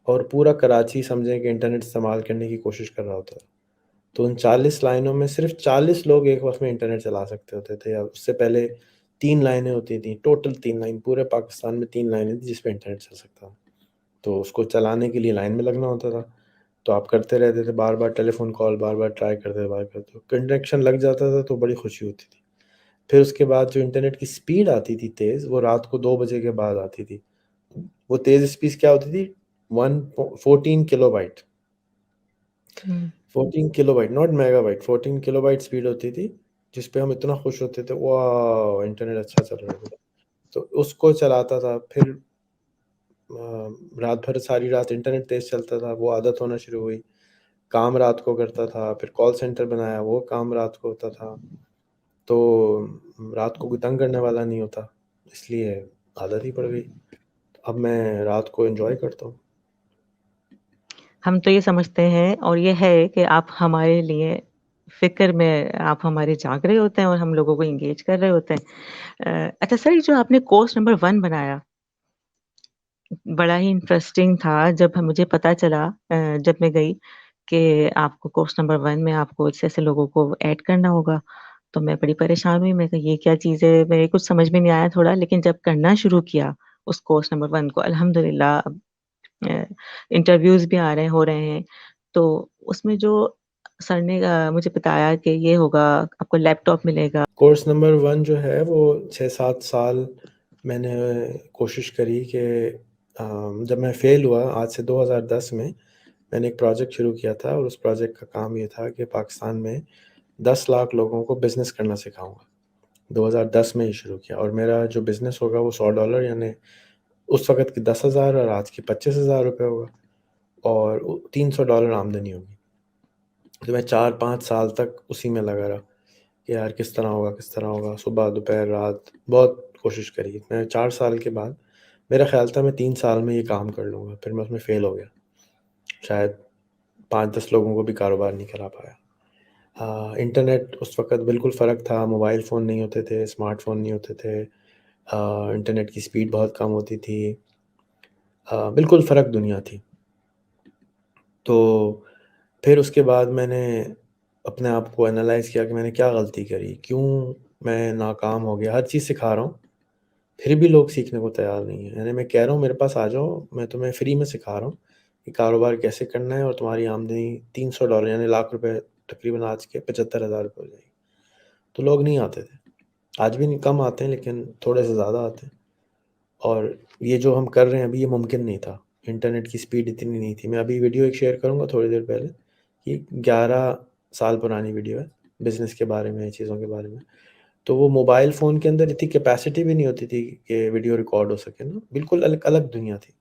اور پورا کراچی سمجھیں کہ انٹرنیٹ استعمال کرنے کی کوشش کر رہا ہوتا تھا. تو ان 40 لائنوں میں صرف 40 لوگ ایک وقت میں انٹرنیٹ چلا سکتے ہوتے تھے. یا اس سے پہلے 3 لائنیں ہوتی تھیں, ٹوٹل 3 لائن, پورے پاکستان میں 3 لائنیں تھیں جس پہ انٹرنیٹ چل سکتا تھا. تو اس کو چلانے کے لیے لائن میں لگنا ہوتا تھا. تو آپ کرتے رہتے تھے بار بار ٹیلی فون کال, بار بار ٹرائی کرتے, کنیکشن لگ جاتا تھا تو بڑی خوشی ہوتی تھی. پھر اس کے بعد جو انٹرنیٹ کی سپیڈ آتی تھی تیز, وہ رات کو 2 بجے کے بعد آتی تھی. وہ تیز سپیڈ کیا ہوتی تھی, 14 کلو بائٹ. ہوں 14 کلو byte, not mega byte, 14 kilo byte speed ہوتی تھی, جس پہ ہم اتنا خوش ہوتے تھے, واہ انٹرنیٹ اچھا چل رہا ہے. تو اس کو چلاتا تھا. پھر رات بھر ساری رات انٹرنیٹ تیز چلتا تھا, وہ عادت ہونا شروع ہوئی. کام رات کو کرتا تھا. پھر کال سینٹر بنایا, وہ کام رات کو ہوتا تھا. تو رات کو کوئی تنگ کرنے والا نہیں ہوتا, اس لیے عادت ہی پڑ گئی. اب میں رات کو انجوائے کرتا ہوں. ہم تو یہ سمجھتے ہیں, اور یہ ہے کہ آپ ہمارے لیے فکر میں, آپ ہمارے جاگ رہے ہوتے ہیں اور ہم لوگوں کو انگیج کر رہے ہوتے ہیں. اچھا سر, جو آپ نے کورس نمبر 1 بنایا, بڑا ہی انٹرسٹنگ تھا. جب مجھے پتا چلا, جب میں گئی کہ آپ کو کورس نمبر 1 میں آپ کو ایسے لوگوں کو ایڈ کرنا ہوگا, تو میں بڑی پریشان ہوئی. میں کہ یہ کیا چیز ہے, میرے کچھ سمجھ میں نہیں آیا تھوڑا. لیکن جب کرنا شروع کیا اس کورس نمبر 1 کو, الحمدللہ انٹرویوز بھی ہو رہے ہیں. تو اس میں جو سر نے مجھے بتایا کہ یہ ہوگا, آپ کو لیپ ٹاپ ملے گا. کورس نمبر 1 جو ہے وہ 6-7 سال میں نے کوشش کری کہ جب میں فیل ہوا, آج سے 2010 میں نے ایک پروجیکٹ شروع کیا تھا, اور اس پروجیکٹ کا کام یہ تھا کہ پاکستان میں 10 لاکھ لوگوں کو بزنس کرنا سکھاؤں گا. 2010 میں ہی شروع کیا, اور میرا جو بزنس ہوگا وہ $100, یعنی اس وقت کی 10,000 اور آج کی 25,000 روپے ہوگا, اور $300 آمدنی ہوگی. تو میں 4-5 سال تک اسی میں لگا رہا کہ یار کس طرح ہوگا, صبح دوپہر رات بہت کوشش کری. میں 4 سال کے بعد, میرا خیال تھا میں 3 سال میں یہ کام کر لوں گا. پھر میں اس میں فیل ہو گیا, شاید 5-10 لوگوں کو بھی کاروبار نہیں کرا پایا. انٹرنیٹ اس وقت بالکل فرق تھا, موبائل فون نہیں ہوتے تھے, اسمارٹ فون نہیں ہوتے تھے, انٹرنیٹ کی سپیڈ بہت کم ہوتی تھی, بالکل فرق دنیا تھی. تو پھر اس کے بعد میں نے اپنے آپ کو انالائز کیا کہ میں نے کیا غلطی کری, کیوں میں ناکام ہو گیا. ہر چیز سکھا رہا ہوں, پھر بھی لوگ سیکھنے کو تیار نہیں ہیں. یعنی میں کہہ رہا ہوں میرے پاس آ جاؤ, میں تمہیں فری میں سکھا رہا ہوں کہ کاروبار کیسے کرنا ہے, اور تمہاری آمدنی $300 یعنی لاکھ روپے, تقریباً آج کے 75,000 روپے ہو جائے گی. تو لوگ نہیں آتے تھے, آج بھی نہیں, کم آتے ہیں لیکن تھوڑے سے زیادہ آتے ہیں. اور یہ جو ہم کر رہے ہیں ابھی, یہ ممکن نہیں تھا, انٹرنیٹ کی سپیڈ اتنی نہیں تھی. میں ابھی ویڈیو ایک شیئر کروں گا تھوڑی دیر پہلے, یہ 11 سال پرانی ویڈیو ہے بزنس کے بارے میں, چیزوں کے بارے میں. تو وہ موبائل فون کے اندر اتنی کیپیسٹی بھی نہیں ہوتی تھی کہ ویڈیو ریکارڈ ہو سکے نا, بالکل الگ دنیا تھی.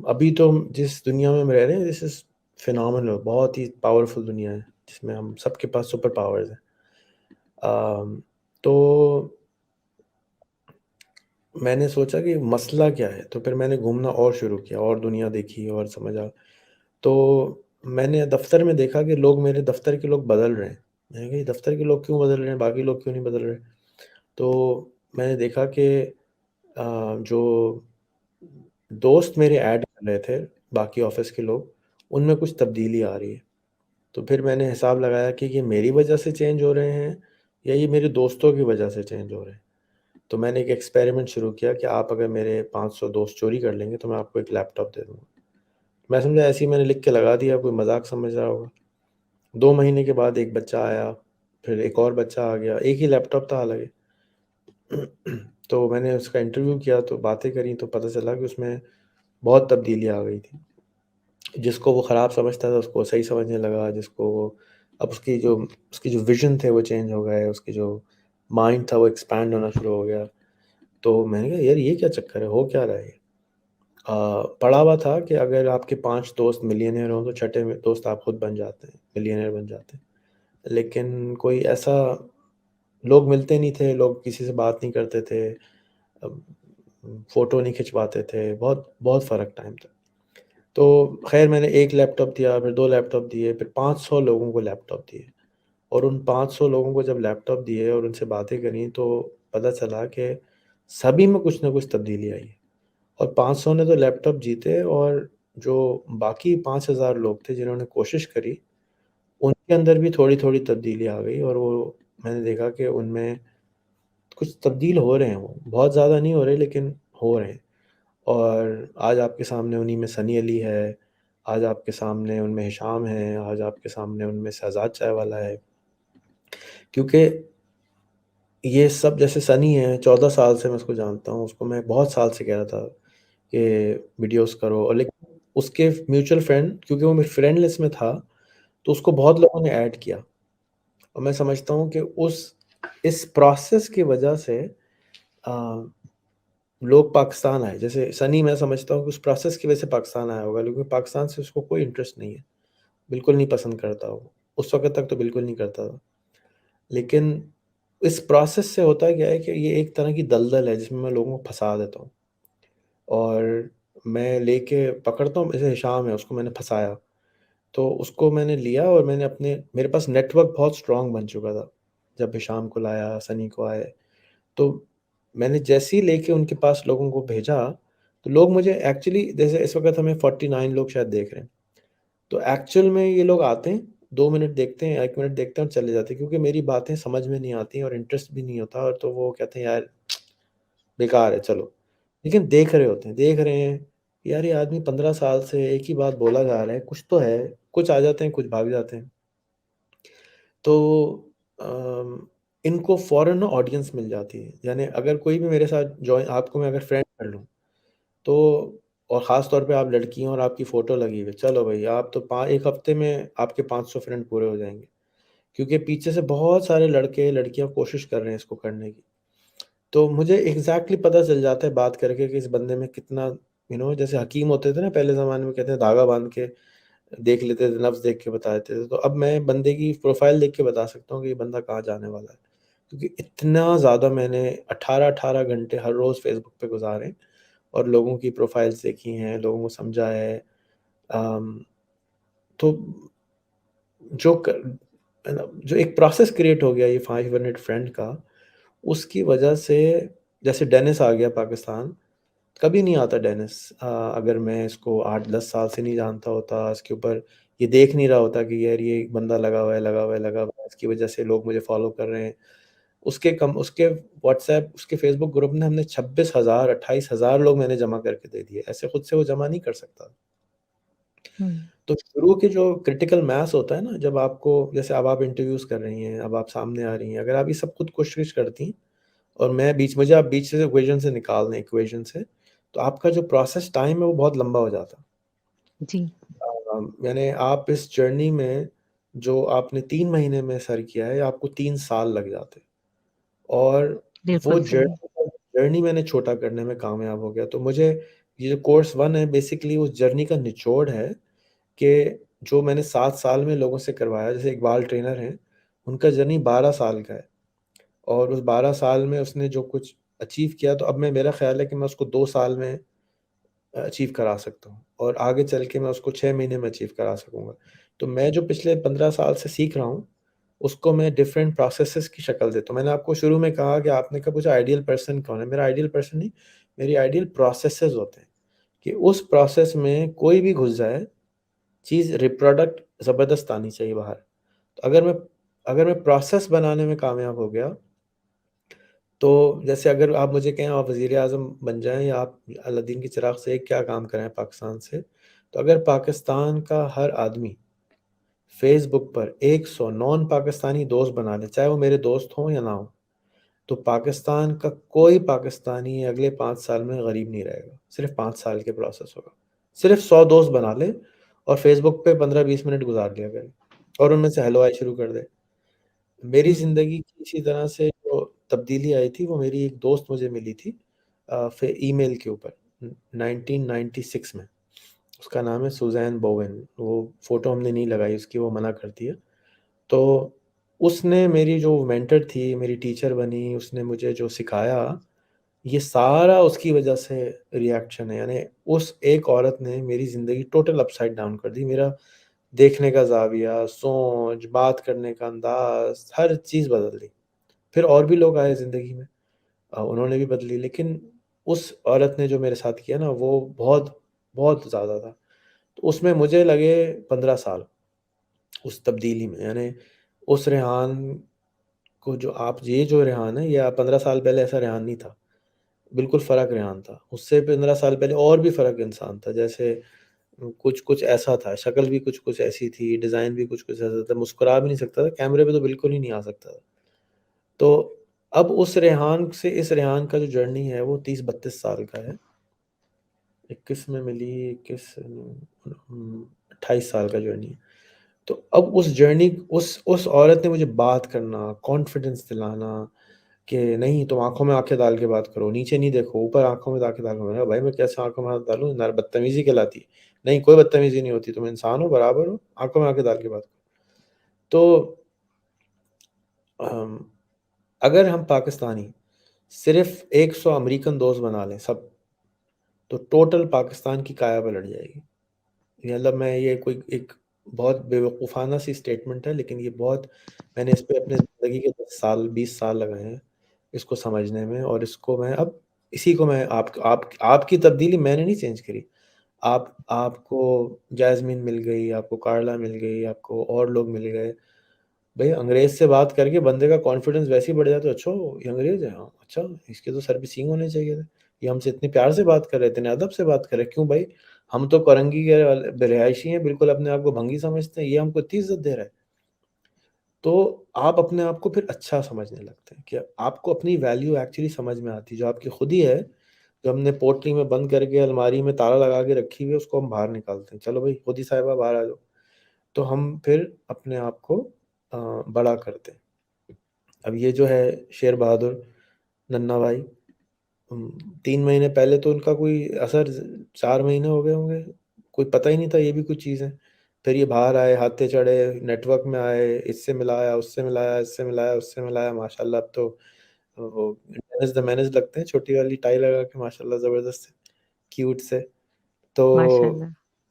ابھی تو جس دنیا میں ہم رہ رہے ہیں, دس از فینامنل, بہت ہی پاورفل دنیا ہے جس میں ہم سب کے پاس سپر پاورز ہیں. تو میں نے سوچا کہ مسئلہ کیا ہے, تو پھر میں نے گھومنا اور شروع کیا, اور دنیا دیکھی اور سمجھا. تو میں نے دفتر میں دیکھا کہ لوگ, میرے دفتر کے لوگ بدل رہے ہیں. میں نے کہا یہ دفتر کے لوگ کیوں بدل رہے ہیں, باقی لوگ کیوں نہیں بدل رہے. تو میں نے دیکھا کہ جو دوست میرے ایڈ کر رہے تھے باقی آفس کے لوگ, ان میں کچھ تبدیلی آ رہی ہے. تو پھر میں نے حساب لگایا کہ یہ میری وجہ سے چینج ہو رہے ہیں یا یہ میرے دوستوں کی وجہ سے چینج ہو رہے ہیں. تو میں نے ایک ایکسپیریمنٹ شروع کیا کہ آپ اگر میرے 500 دوست چوری کر لیں گے تو میں آپ کو ایک لیپ ٹاپ دے دوں گا. میں سمجھا ایسے ہی میں نے لکھ کے لگا دیا, کوئی مذاق سمجھ رہا ہوگا. 2 مہینے کے بعد ایک بچہ آیا، پھر ایک اور بچہ آ گیا، ایک ہی لیپ ٹاپ تھا حالانکہ۔ تو میں نے اس کا انٹرویو کیا تو باتیں کریں تو پتہ چلا کہ اس میں بہت تبدیلی آ گئی تھی۔ جس کو وہ خراب سمجھتا تھا اس کو صحیح سمجھنے لگا، جس کو وہ اب اس کی جو ویژن تھے وہ چینج ہو گئے، اس کی جو مائنڈ تھا وہ ایکسپینڈ ہونا شروع ہو گیا۔ تو میں نے کہا یار یہ کیا چکر ہے، ہو کیا رہا ہے؟ پڑھا ہوا تھا کہ اگر آپ کے 5 دوست ملینئر ہوں تو چھٹے دوست آپ خود بن جاتے ہیں، ملینئر بن جاتے ہیں، لیکن کوئی ایسا لوگ ملتے نہیں تھے، لوگ کسی سے بات نہیں کرتے تھے، فوٹو نہیں کھنچواتے تھے، بہت بہت فرق ٹائم تھا۔ تو خیر میں نے ایک لیپ ٹاپ دیا، پھر 2 لیپ ٹاپ دیے، پھر 500 لوگوں کو لیپ ٹاپ دیے، اور ان 500 لوگوں کو جب لیپ ٹاپ دیے اور ان سے باتیں کریں تو پتہ چلا کہ سبھی میں کچھ نہ کچھ تبدیلی آئی، اور 500 نے تو لیپ ٹاپ جیتے، اور جو باقی 5000 لوگ تھے جنہوں نے کوشش کری ان کے اندر بھی تھوڑی تھوڑی تبدیلی آ گئی، اور وہ میں نے دیکھا کہ ان میں کچھ تبدیل ہو رہے ہیں، وہ بہت زیادہ نہیں ہو رہے لیکن ہو رہے ہیں۔ اور آج آپ کے سامنے انہی میں سنی علی ہے، آج آپ کے سامنے ان میں ہشام ہے، آج آپ کے سامنے ان میں شہزاد چائے والا ہے، کیونکہ یہ سب جیسے سنی ہے 14 سال سے میں اس کو جانتا ہوں، اس کو میں بہت سال سے کہہ رہا تھا کہ ویڈیوز کرو، اور لیکن اس کے میوچل فرینڈ کیونکہ وہ میرے فرینڈ لسٹ میں تھا تو اس کو بہت لوگوں نے ایڈ کیا، اور میں سمجھتا ہوں کہ اس پروسیس کی وجہ سے لوگ پاکستان آئے۔ جیسے سنی میں سمجھتا ہوں کہ اس پروسیس کی وجہ سے پاکستان آیا ہوگا، لیکن پاکستان سے اس کو کوئی انٹرسٹ نہیں ہے، بالکل نہیں پسند کرتا وہ، اس وقت تک تو بالکل نہیں کرتا تھا، لیکن اس پروسیس سے ہوتا کیا ہے کہ یہ ایک طرح کی دلدل ہے جس میں لوگوں کو پھنسا دیتا ہوں، اور میں لے کے پکڑتا ہوں، جیسے ہشام ہے اس کو میں نے پھنسایا، تو اس کو میں نے لیا اور میں نے میرے پاس نیٹ ورک بہت اسٹرانگ بن چکا تھا جب ہشام کو لایا، سنی کو آئے، تو میں نے جیسے ہی لے کے ان کے پاس لوگوں کو بھیجا تو لوگ مجھے ایکچولی، جیسے اس وقت ہمیں 49 لوگ شاید دیکھ رہے ہیں، تو ایکچوئل میں یہ لوگ آتے ہیں 2 منٹ دیکھتے ہیں، 1 منٹ دیکھتے ہیں اور چلے جاتے ہیں، کیونکہ میری باتیں سمجھ میں نہیں آتی اور انٹرسٹ بھی نہیں ہوتا، اور تو وہ کہتے ہیں یار بیکار ہے چلو، لیکن دیکھ رہے ہوتے ہیں، دیکھ رہے ہیں یار یہ آدمی 15 سال سے ایک ہی بات بولا جا رہا ہے، کچھ تو ہے، کچھ آ جاتے ہیں کچھ بھاگ جاتے ہیں، تو ان کو فوراً آڈینس مل جاتی ہے، یعنی اگر کوئی بھی میرے ساتھ جوائن، آپ کو میں اگر فرینڈ کر لوں تو، اور خاص طور پہ آپ لڑکی ہیں اور آپ کی فوٹو لگی ہوئی، چلو بھائی آپ تو ایک ہفتے میں آپ کے 500 فرینڈ پورے ہو جائیں گے، کیونکہ پیچھے سے بہت سارے لڑکے لڑکیاں کوشش کر رہے ہیں اس کو کرنے کی، تو مجھے ایگزیکٹلی پتہ چل جاتا ہے بات کر کے کہ اس بندے میں کتنا جیسے حکیم ہوتے تھے نا پہلے زمانے میں، کہتے ہیں دھاگا باندھ کے دیکھ لیتے تھے، نفس دیکھ کے بتا دیتے تھے، تو اب میں بندے کی پروفائل دیکھ کے بتا سکتا ہوں کہ یہ بندہ کہاں جانے والا ہے، کیونکہ اتنا زیادہ میں نے 18 گھنٹے ہر روز فیس بک پہ گزارے اور لوگوں کی پروفائلز دیکھی ہیں، لوگوں کو سمجھا ہے، تو جو ایک پروسیس کریٹ ہو گیا یہ 500 فرینڈ کا، اس کی وجہ سے جیسے ڈینس آ گیا پاکستان، کبھی نہیں آتا ڈینس اگر میں اس کو 8-10 سال سے نہیں جانتا ہوتا، اس کے اوپر یہ دیکھ نہیں رہا ہوتا کہ یار یہ بندہ لگا ہوا ہے لگا ہوا ہے لگا ہوا ہے، اس کی وجہ سے لوگ مجھے فالو کر رہے ہیں، اس کے واٹس ایپ، اس کے فیس بک گروپ میں ہم نے 26,000 28,000 لوگ میں نے جمع کر کے دے دیے، ایسے خود سے وہ جمع نہیں کر سکتا۔ تو شروع کے جو کرٹیکل میس ہوتا ہے نا، جب آپ کو، جیسے اب آپ انٹرویوز کر رہی ہیں، اب آپ سامنے آ رہی ہیں، اگر آپ یہ سب خود کوشش کرتی ہیں اور مجھے آپ بیچ سے ایکویشن سے نکال دیں، ایکویشن سے، تو آپ کا جو پروسیس ٹائم ہے وہ بہت لمبا ہو جاتا۔ جی یعنی آپ اس جرنی میں جو آپ نے 3 مہینے میں سر کیا ہے آپ کو 3 سال لگ جاتے، اور وہ بالکل صحیح۔ جرنی میں نے چھوٹا کرنے میں کامیاب ہو گیا۔ تو مجھے یہ جو کورس 1 ہے بیسیکلی اس جرنی کا نچوڑ ہے کہ جو میں نے 7 سال میں لوگوں سے کروایا، جیسے اقبال ٹرینر ہیں، ان کا جرنی 12 سال کا ہے، اور اس 12 سال میں اس نے جو کچھ اچیو کیا، تو اب میرا خیال ہے کہ میں اس کو 2 سال میں اچیو کرا سکتا ہوں، اور آگے چل کے میں اس کو 6 مہینے میں اچیو کرا سکوں گا۔ تو میں جو پچھلے 15 سال سے سیکھ رہا ہوں اس کو میں ڈیفرنٹ پروسیسز کی شکل دیتا ہوں۔ میں نے آپ کو شروع میں کہا کہ آپ نے کہا مجھے آئیڈیل پرسن کون ہے، میرا آئیڈیل پرسن نہیں، میری آئیڈیل پروسیسز ہوتے ہیں کہ اس پروسیس میں کوئی بھی گھس جائے، چیز ریپروڈکٹ زبردست آنی چاہیے باہر۔ تو اگر میں پروسیس بنانے میں کامیاب ہو گیا، تو جیسے اگر آپ مجھے کہیں آپ وزیر اعظم بن جائیں یا آپ الدین کی چراغ سے کیا کام کریں پاکستان سے، تو اگر پاکستان کا ہر آدمی فیس بک پر 100 نان پاکستانی دوست بنا لے، چاہے وہ میرے دوست ہوں یا نہ ہوں، تو پاکستان کا کوئی پاکستانی اگلے 5 سال میں غریب نہیں رہے گا. صرف 5 سال کے پروسیس ہوگا. صرف 100 دوست بنا لے اور فیس بک پہ 15-20 منٹ گزار لیا کرے اور ان میں سے ہیلو آئی شروع کر دے. میری زندگی کی اسی طرح سے جو تبدیلی آئی تھی، وہ میری ایک دوست مجھے ملی تھی ای میل کے اوپر 1996 میں. اس کا نام ہے سوزین بوون. وہ فوٹو ہم نے نہیں لگائی اس کی، وہ منع کرتی ہے. تو اس نے میری جو مینٹر تھی، میری ٹیچر بنی، اس نے مجھے جو سکھایا، یہ سارا اس کی وجہ سے ریاکشن ہے. یعنی اس ایک عورت نے میری زندگی ٹوٹل اپ سائڈ ڈاؤن کر دی. میرا دیکھنے کا زاویہ، سوچ، بات کرنے کا انداز، ہر چیز بدل دی. پھر اور بھی لوگ آئے زندگی میں، انہوں نے بھی بدلی، لیکن اس عورت نے جو میرے ساتھ کیا نا، وہ بہت بہت زیادہ تھا. تو اس میں مجھے لگے 15 سال اس تبدیلی میں. یعنی اس ریحان کو یہ جو ریحان ہے، یہ 15 سال پہلے ایسا ریحان نہیں تھا. بالکل فرق ریحان تھا. اس سے 15 سال پہلے اور بھی فرق انسان تھا. جیسے کچھ ایسا تھا، شکل بھی کچھ ایسی تھی، ڈیزائن بھی کچھ ایسا تھا، مسکرا بھی نہیں سکتا تھا، کیمرے پہ تو بالکل ہی نہیں آ سکتا تھا. تو اب اس ریحان سے اس ریحان کا جو جرنی ہے وہ 30-32 سال کا ہے. 21 میں ملی، 28 سال کا جرنی ہے. تو اب اس جرنی، اس عورت نے مجھے بات کرنا، کانفیڈنس دلانا کہ نہیں تم آنکھوں میں آنکھیں ڈال کے بات کرو، نیچے نہیں دیکھو، اوپر آنکھوں میں آنکھیں ڈال کے. بھائی میں کیسے آنکھوں میں ہاتھ ڈالوں؟ بدتمیزی کہلاتی ہے. نہیں، کوئی بدتمیزی نہیں ہوتی، تم انسان ہو، برابر ہو، آنکھوں میں آنکھیں ڈال کے بات کرو. تو اگر ہم پاکستانی صرف 100 امریکن دوست بنا لیں سب، تو ٹوٹل پاکستان کی کایا پلٹ جائے گی. مطلب یہ کوئی ایک بہت بے وقوفانہ سی اسٹیٹمنٹ ہے، لیکن یہ میں نے اس پہ اپنے زندگی کے 10 سال 20 سال لگائے ہیں اس کو سمجھنے میں. اور اس کو میں اب اسی کو میں آپ کی تبدیلی میں نے نہیں چینج کری. آپ کو جیسمین مل گئی، آپ کو کارلا مل گئی، آپ کو اور لوگ مل گئے. بھئی انگریز سے بات کر کے بندے کا کانفیڈنس ویسے ہی بڑھ جاتا ہے. اچھا یہ انگریز ہے، ہاں اچھا اس کے تو سر پہ سینگ ہونے چاہیے تھے، یہ ہم سے اتنے پیار سے بات کر رہے، اتنے ادب سے بات کر رہے. کیوں بھائی؟ ہم تو کرنگی کے رہائشی ہیں، بالکل اپنے آپ کو بھنگی سمجھتے ہیں، یہ ہم کو اتنی عزت دے رہا ہے. تو آپ اپنے آپ کو پھر اچھا سمجھنے لگتے ہیں کہ آپ کو اپنی ویلیو ایکچولی سمجھ میں آتی ہے، جو آپ کی خود ہی ہے، جو ہم نے پوٹلی میں بند کر کے الماری میں تالا لگا کے رکھی ہوئی ہے، اس کو ہم باہر نکالتے ہیں. چلو بھائی خود ہی صاحبہ باہر آ جاؤ. تو ہم پھر اپنے آپ کو بڑا کرتے ہیں. اب یہ جو ہے شیر بہادر ننھا بھائی، 3 مہینے پہلے تو ان کا کوئی اثر، 4 مہینے ہو گئے ہوں گے، کوئی پتہ ہی نہیں تھا یہ بھی کچھ چیز ہے. پھر یہ باہر آئے، ہاتھے چڑھے، نیٹ ورک میں آئے، اس سے ملایا، اس سے ملایا، اس سے ملایا، اس سے ملایا. ماشاءاللہ اب تو وہ ڈینس دا مینس لگتے ہیں، چھوٹی والی ٹائی لگا کے. ماشاءاللہ زبردست کیوٹ سے. تو ماشاء اللہ.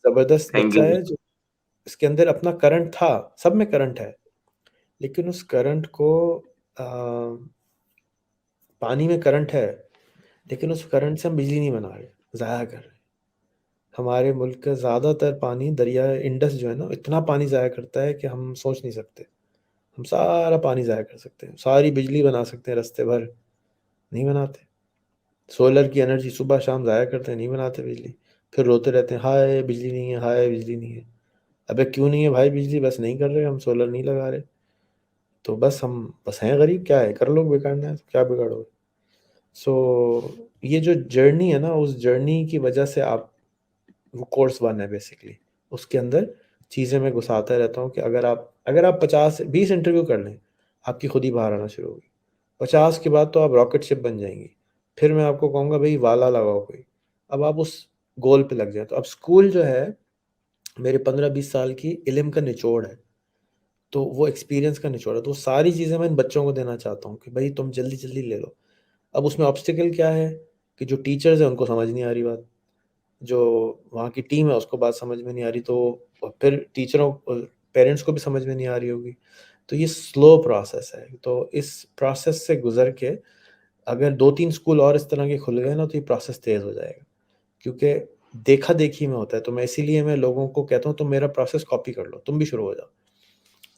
زبردست تھینک بچہ یو. ہے جو اس کے اندر اپنا کرنٹ تھا. سب میں کرنٹ ہے، لیکن اس کرنٹ کو پانی میں کرنٹ ہے، لیکن اس کرنٹ سے ہم بجلی نہیں بنا رہے، ضائع کر رہے. ہمارے ملک کا زیادہ تر پانی دریا انڈس جو ہے نا، اتنا پانی ضائع کرتا ہے کہ ہم سوچ نہیں سکتے. ہم سارا پانی ضائع کر سکتے ہیں، ساری بجلی بنا سکتے ہیں رستے بھر، نہیں بناتے. سولر کی انرجی صبح شام ضائع کرتے ہیں، نہیں بناتے بجلی. پھر روتے رہتے ہیں ہائے بجلی نہیں ہے، ہائے بجلی نہیں ہے. ابے کیوں نہیں ہے بھائی بجلی؟ بس نہیں کر رہے ہم، سولر نہیں لگا رہے. تو بس ہم بس ہیں غریب، کیا ہے کر لو، بگاڑنا ہے کیا بگاڑو. سو یہ جو جرنی ہے نا، اس جرنی کی وجہ سے وہ کورس 1 ہے بیسکلی. اس کے اندر چیزیں میں گھساتا رہتا ہوں کہ اگر آپ 50-20 انٹرویو کر لیں، آپ کی خود ہی باہر آنا شروع ہوگی. 50 کے بعد تو آپ راکٹ شپ بن جائیں گی. پھر میں آپ کو کہوں گا بھئی والا لگاؤ کوئی. اب آپ اس گول پہ لگ جائیں. تو اب سکول جو ہے میرے 15-20 سال کی علم کا نچوڑ ہے، تو وہ ایکسپیرینس کا نچوڑ ہے. تو وہ ساری چیزیں میں ان بچوں کو دینا چاہتا ہوں کہ بھائی تم جلدی جلدی لے لو. اب اس میں آبسٹیکل کیا ہے کہ جو ٹیچرز ہیں ان کو سمجھ نہیں آ رہی بات، جو وہاں کی ٹیم ہے اس کو بات سمجھ میں نہیں آ رہی، تو پھر ٹیچروں پیرنٹس کو بھی سمجھ میں نہیں آ رہی ہوگی. تو یہ سلو پروسیس ہے. تو اس پروسیس سے گزر کے اگر 2-3 اسکول اور اس طرح کے کھل گئے نا، تو یہ پروسیس تیز ہو جائے گا، کیونکہ دیکھا دیکھی میں ہوتا ہے. تو میں اسی لیے میں لوگوں کو کہتا ہوں تم میرا پروسیس کاپی کر لو، تم بھی شروع ہو جاؤ.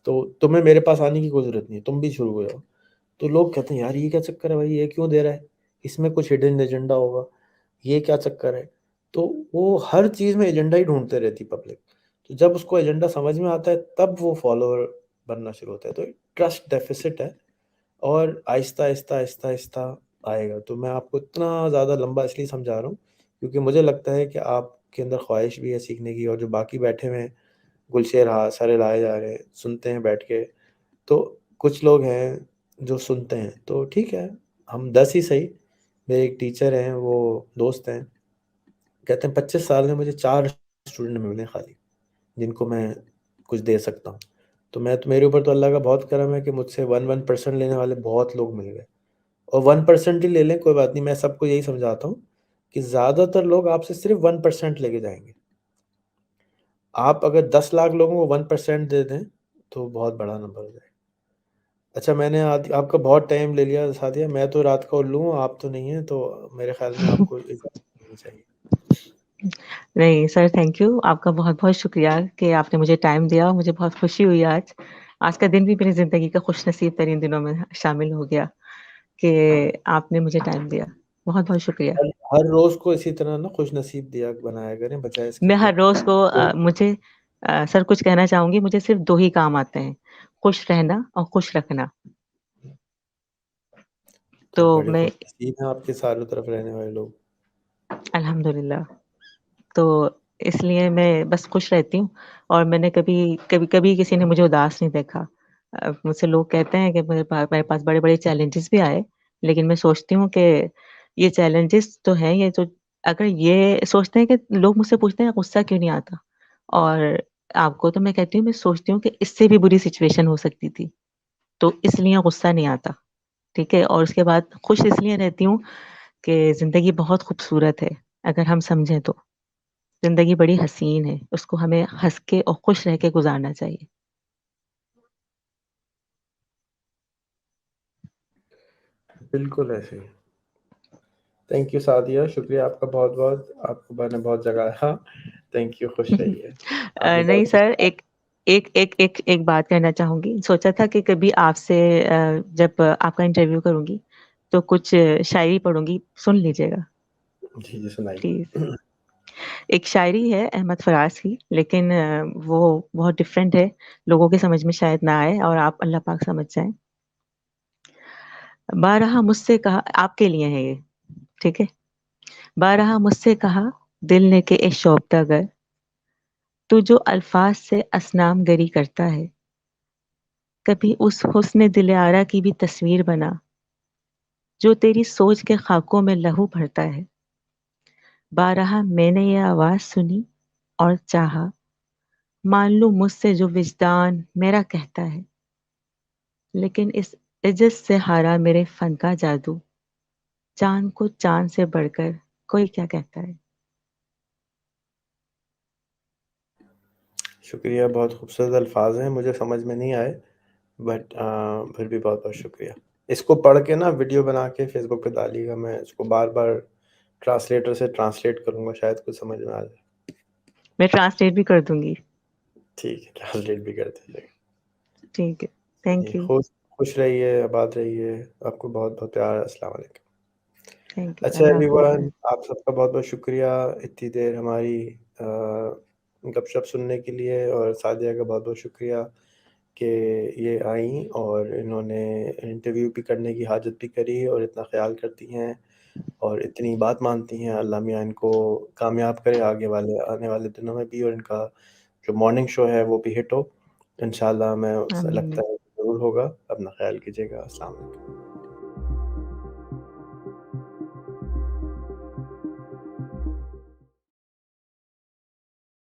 تو تمہیں میرے پاس آنے کی کوئی ضرورت نہیں ہے، تم بھی شروع ہو جاؤ. تو لوگ کہتے ہیں یار یہ کیا چکر ہے بھائی، یہ کیوں دے رہا ہے، اس میں کچھ ہڈن ایجنڈا ہوگا، یہ کیا چکر ہے. تو وہ ہر چیز میں ایجنڈا ہی ڈھونڈتے رہتی پبلک. تو جب اس کو ایجنڈا سمجھ میں آتا ہے تب وہ فالوور بننا شروع ہوتا ہے. تو ٹرسٹ ڈیفیسٹ ہے اور آہستہ آہستہ آہستہ آہستہ آئے گا. تو میں آپ کو اتنا زیادہ لمبا اس لیے سمجھا رہا ہوں کیونکہ مجھے لگتا ہے کہ آپ کے اندر خواہش بھی ہے سیکھنے کی, اور جو باقی بیٹھے ہوئے ہیں گلشیر سارے لائے جا رہے ہیں, سنتے ہیں بیٹھ کے, تو کچھ لوگ ہیں جو سنتے ہیں. تو ٹھیک ہے, ہم 10 ہی صحیح. میرے ایک ٹیچر ہیں, وہ دوست ہیں, کہتے ہیں 25 سال میں مجھے 4 اسٹوڈنٹ ملے خالی جن کو میں کچھ دے سکتا ہوں. تو میرے اوپر تو اللہ کا بہت کرم ہے کہ مجھ سے 1% لینے والے بہت لوگ مل گئے. اور 1% ہی لے لیں کوئی بات نہیں, میں سب کو یہی سمجھاتا ہوں کہ زیادہ تر لوگ آپ سے صرف 1% لے کے جائیں گے. آپ اگر 10 لاکھ لوگوں کو 1% دے دیں تو بہت بڑا نمبر ہو جائے. اچھا, میں نے آپ کا بہت ٹائم لے لیا ساتھیہ, میں تو رات کا الو ہوں, آپ تو نہیں ہیں, تو میرے خیال میں آپ کو اجازت دینی چاہیے. نہیں سر, تھینک یو, آپ کا بہت بہت شکریہ کہ آپ نے مجھے ٹائم دیا. مجھے بہت خوشی ہوئی آج کا دن بھی میری زندگی کا خوش نصیب ترین دنوں میں شامل ہو گیا کہ آپ نے مجھے ٹائم دیا. بہت بہت شکریہ. ہر روز کو اسی طرح نا خوش نصیب بنایا کریں, بجائے اس کے میں کہ ہر روز کو مجھے سر کچھ کہنا چاہوں گی, مجھے صرف 2 ہی کام آتے ہیں, خوش رہنا اور خوش رکھنا. تو تو بڑے میں خوش نصیب ہیں آپ کے چاروں طرف رہنے والے لوگ. الحمدللہ. تو اس لیے میں بس خوش رہتی ہوں, اور میں نے کبھی کسی نے مجھے اداس نہیں دیکھا. مجھ سے لوگ کہتے ہیں کہ میرے پاس بڑے بڑے چیلنجز بھی آئے, لیکن میں سوچتی ہوں کہ یہ چیلنجز تو ہیں, یہ تو اگر یہ سوچتے ہیں کہ لوگ مجھ سے پوچھتے ہیں غصہ کیوں نہیں آتا, اور آپ کو تو میں کہتی ہوں, میں سوچتی ہوں کہ اس سے بھی بری سچویشن ہو سکتی تھی, تو اس لیے غصہ نہیں آتا. ٹھیک ہے, اور اس کے بعد خوش اس لیے رہتی ہوں کہ زندگی بہت خوبصورت ہے اگر ہم سمجھیں تو. زندگی بڑی حسین ہے, اس کو ہمیں ہنس کے اور خوش رہ کے گزارنا چاہیے. بالکل ایسے ہی. تھینک یو سعدیہ, شکریہ آپ کا بہت بہت, آپ کو میں نے بہت جگایا. تھینک یو, خوش رہیے. آپ نے نہیں بہت سر, ایک بات کہنا چاہوں گی. سوچا تھا کہ کبھی آپ سے جب آپ کا انٹرویو کروں گی تو کچھ شاعری پڑھوں گی, سن لیجیے گا جی جی سنائیے. پلیز. ایک شاعری ہے احمد فراز کی, لیکن وہ بہت ڈفرینٹ ہے, لوگوں کے سمجھ میں شاید نہ آئے, اور آپ اللہ پاک سمجھ جائیں. بارہا مجھ سے کہا, آپ کے لیے ہے یہ, ٹھیک ہے. بارہا مجھ سے کہا دل نے کہ اے شوفتہ گر, تو جو الفاظ سے اصنام گری کرتا ہے, کبھی اس حسن دل آرا کی بھی تصویر بنا جو تیری سوچ کے خاکوں میں لہو بھرتا ہے. بارہا میں نے یہ آواز سنی اور چاہا, مان لوں مجھ سے جو وجدان میرا کہتا ہے, لیکن اس عجز سے ہارا میرے فن کا جادو, چاند کو چاند سے بڑھ کر کوئی کیا کہتا ہے. شکریہ, بہت خوبصورت الفاظ ہیں, مجھے سمجھ میں نہیں آئے, بٹ پھر بھی بہت بہت شکریہ. اس کو پڑھ کے نا ویڈیو بنا کے فیس بک پہ ڈالیے گا, میں اس کو بار بار ٹرانسلیٹر سے ٹرانسلیٹ کروں گا, شاید کچھ سمجھ میں آ جائے. میں ٹرانسلیٹ بھی کر دوں گی. ٹھیک ہے, ٹرانسلیٹ بھی کر دیجیے گا. ٹھیک ہے, تھینک یو. خوش رہیے, آباد رہیے, آپ کو بہت بہت پیار. السلام علیکم. تھینک یو, اچھا اللہ ایوری حافظ. ون, آپ سب کا بہت بہت شکریہ اتنی دیر ہماری گپ شپ سننے کے لیے, اور سعدیہ کا بہت بہت شکریہ کہ یہ آئیں اور انہوں نے انٹرویو بھی کرنے کی حاجت بھی کری, اور اتنا خیال کرتی ہیں اور اتنی بات مانتی ہیں. اللہ میاں ان کو کامیاب کرے آنے والے دنوں میں بھی, اور ان کا جو مارننگ شو ہے وہ بھی ہٹ ہو انشاءاللہ. میں آمین. لگتا ہے ضرور ہوگا. اپنا خیال کیجیے گا. السلام علیکم.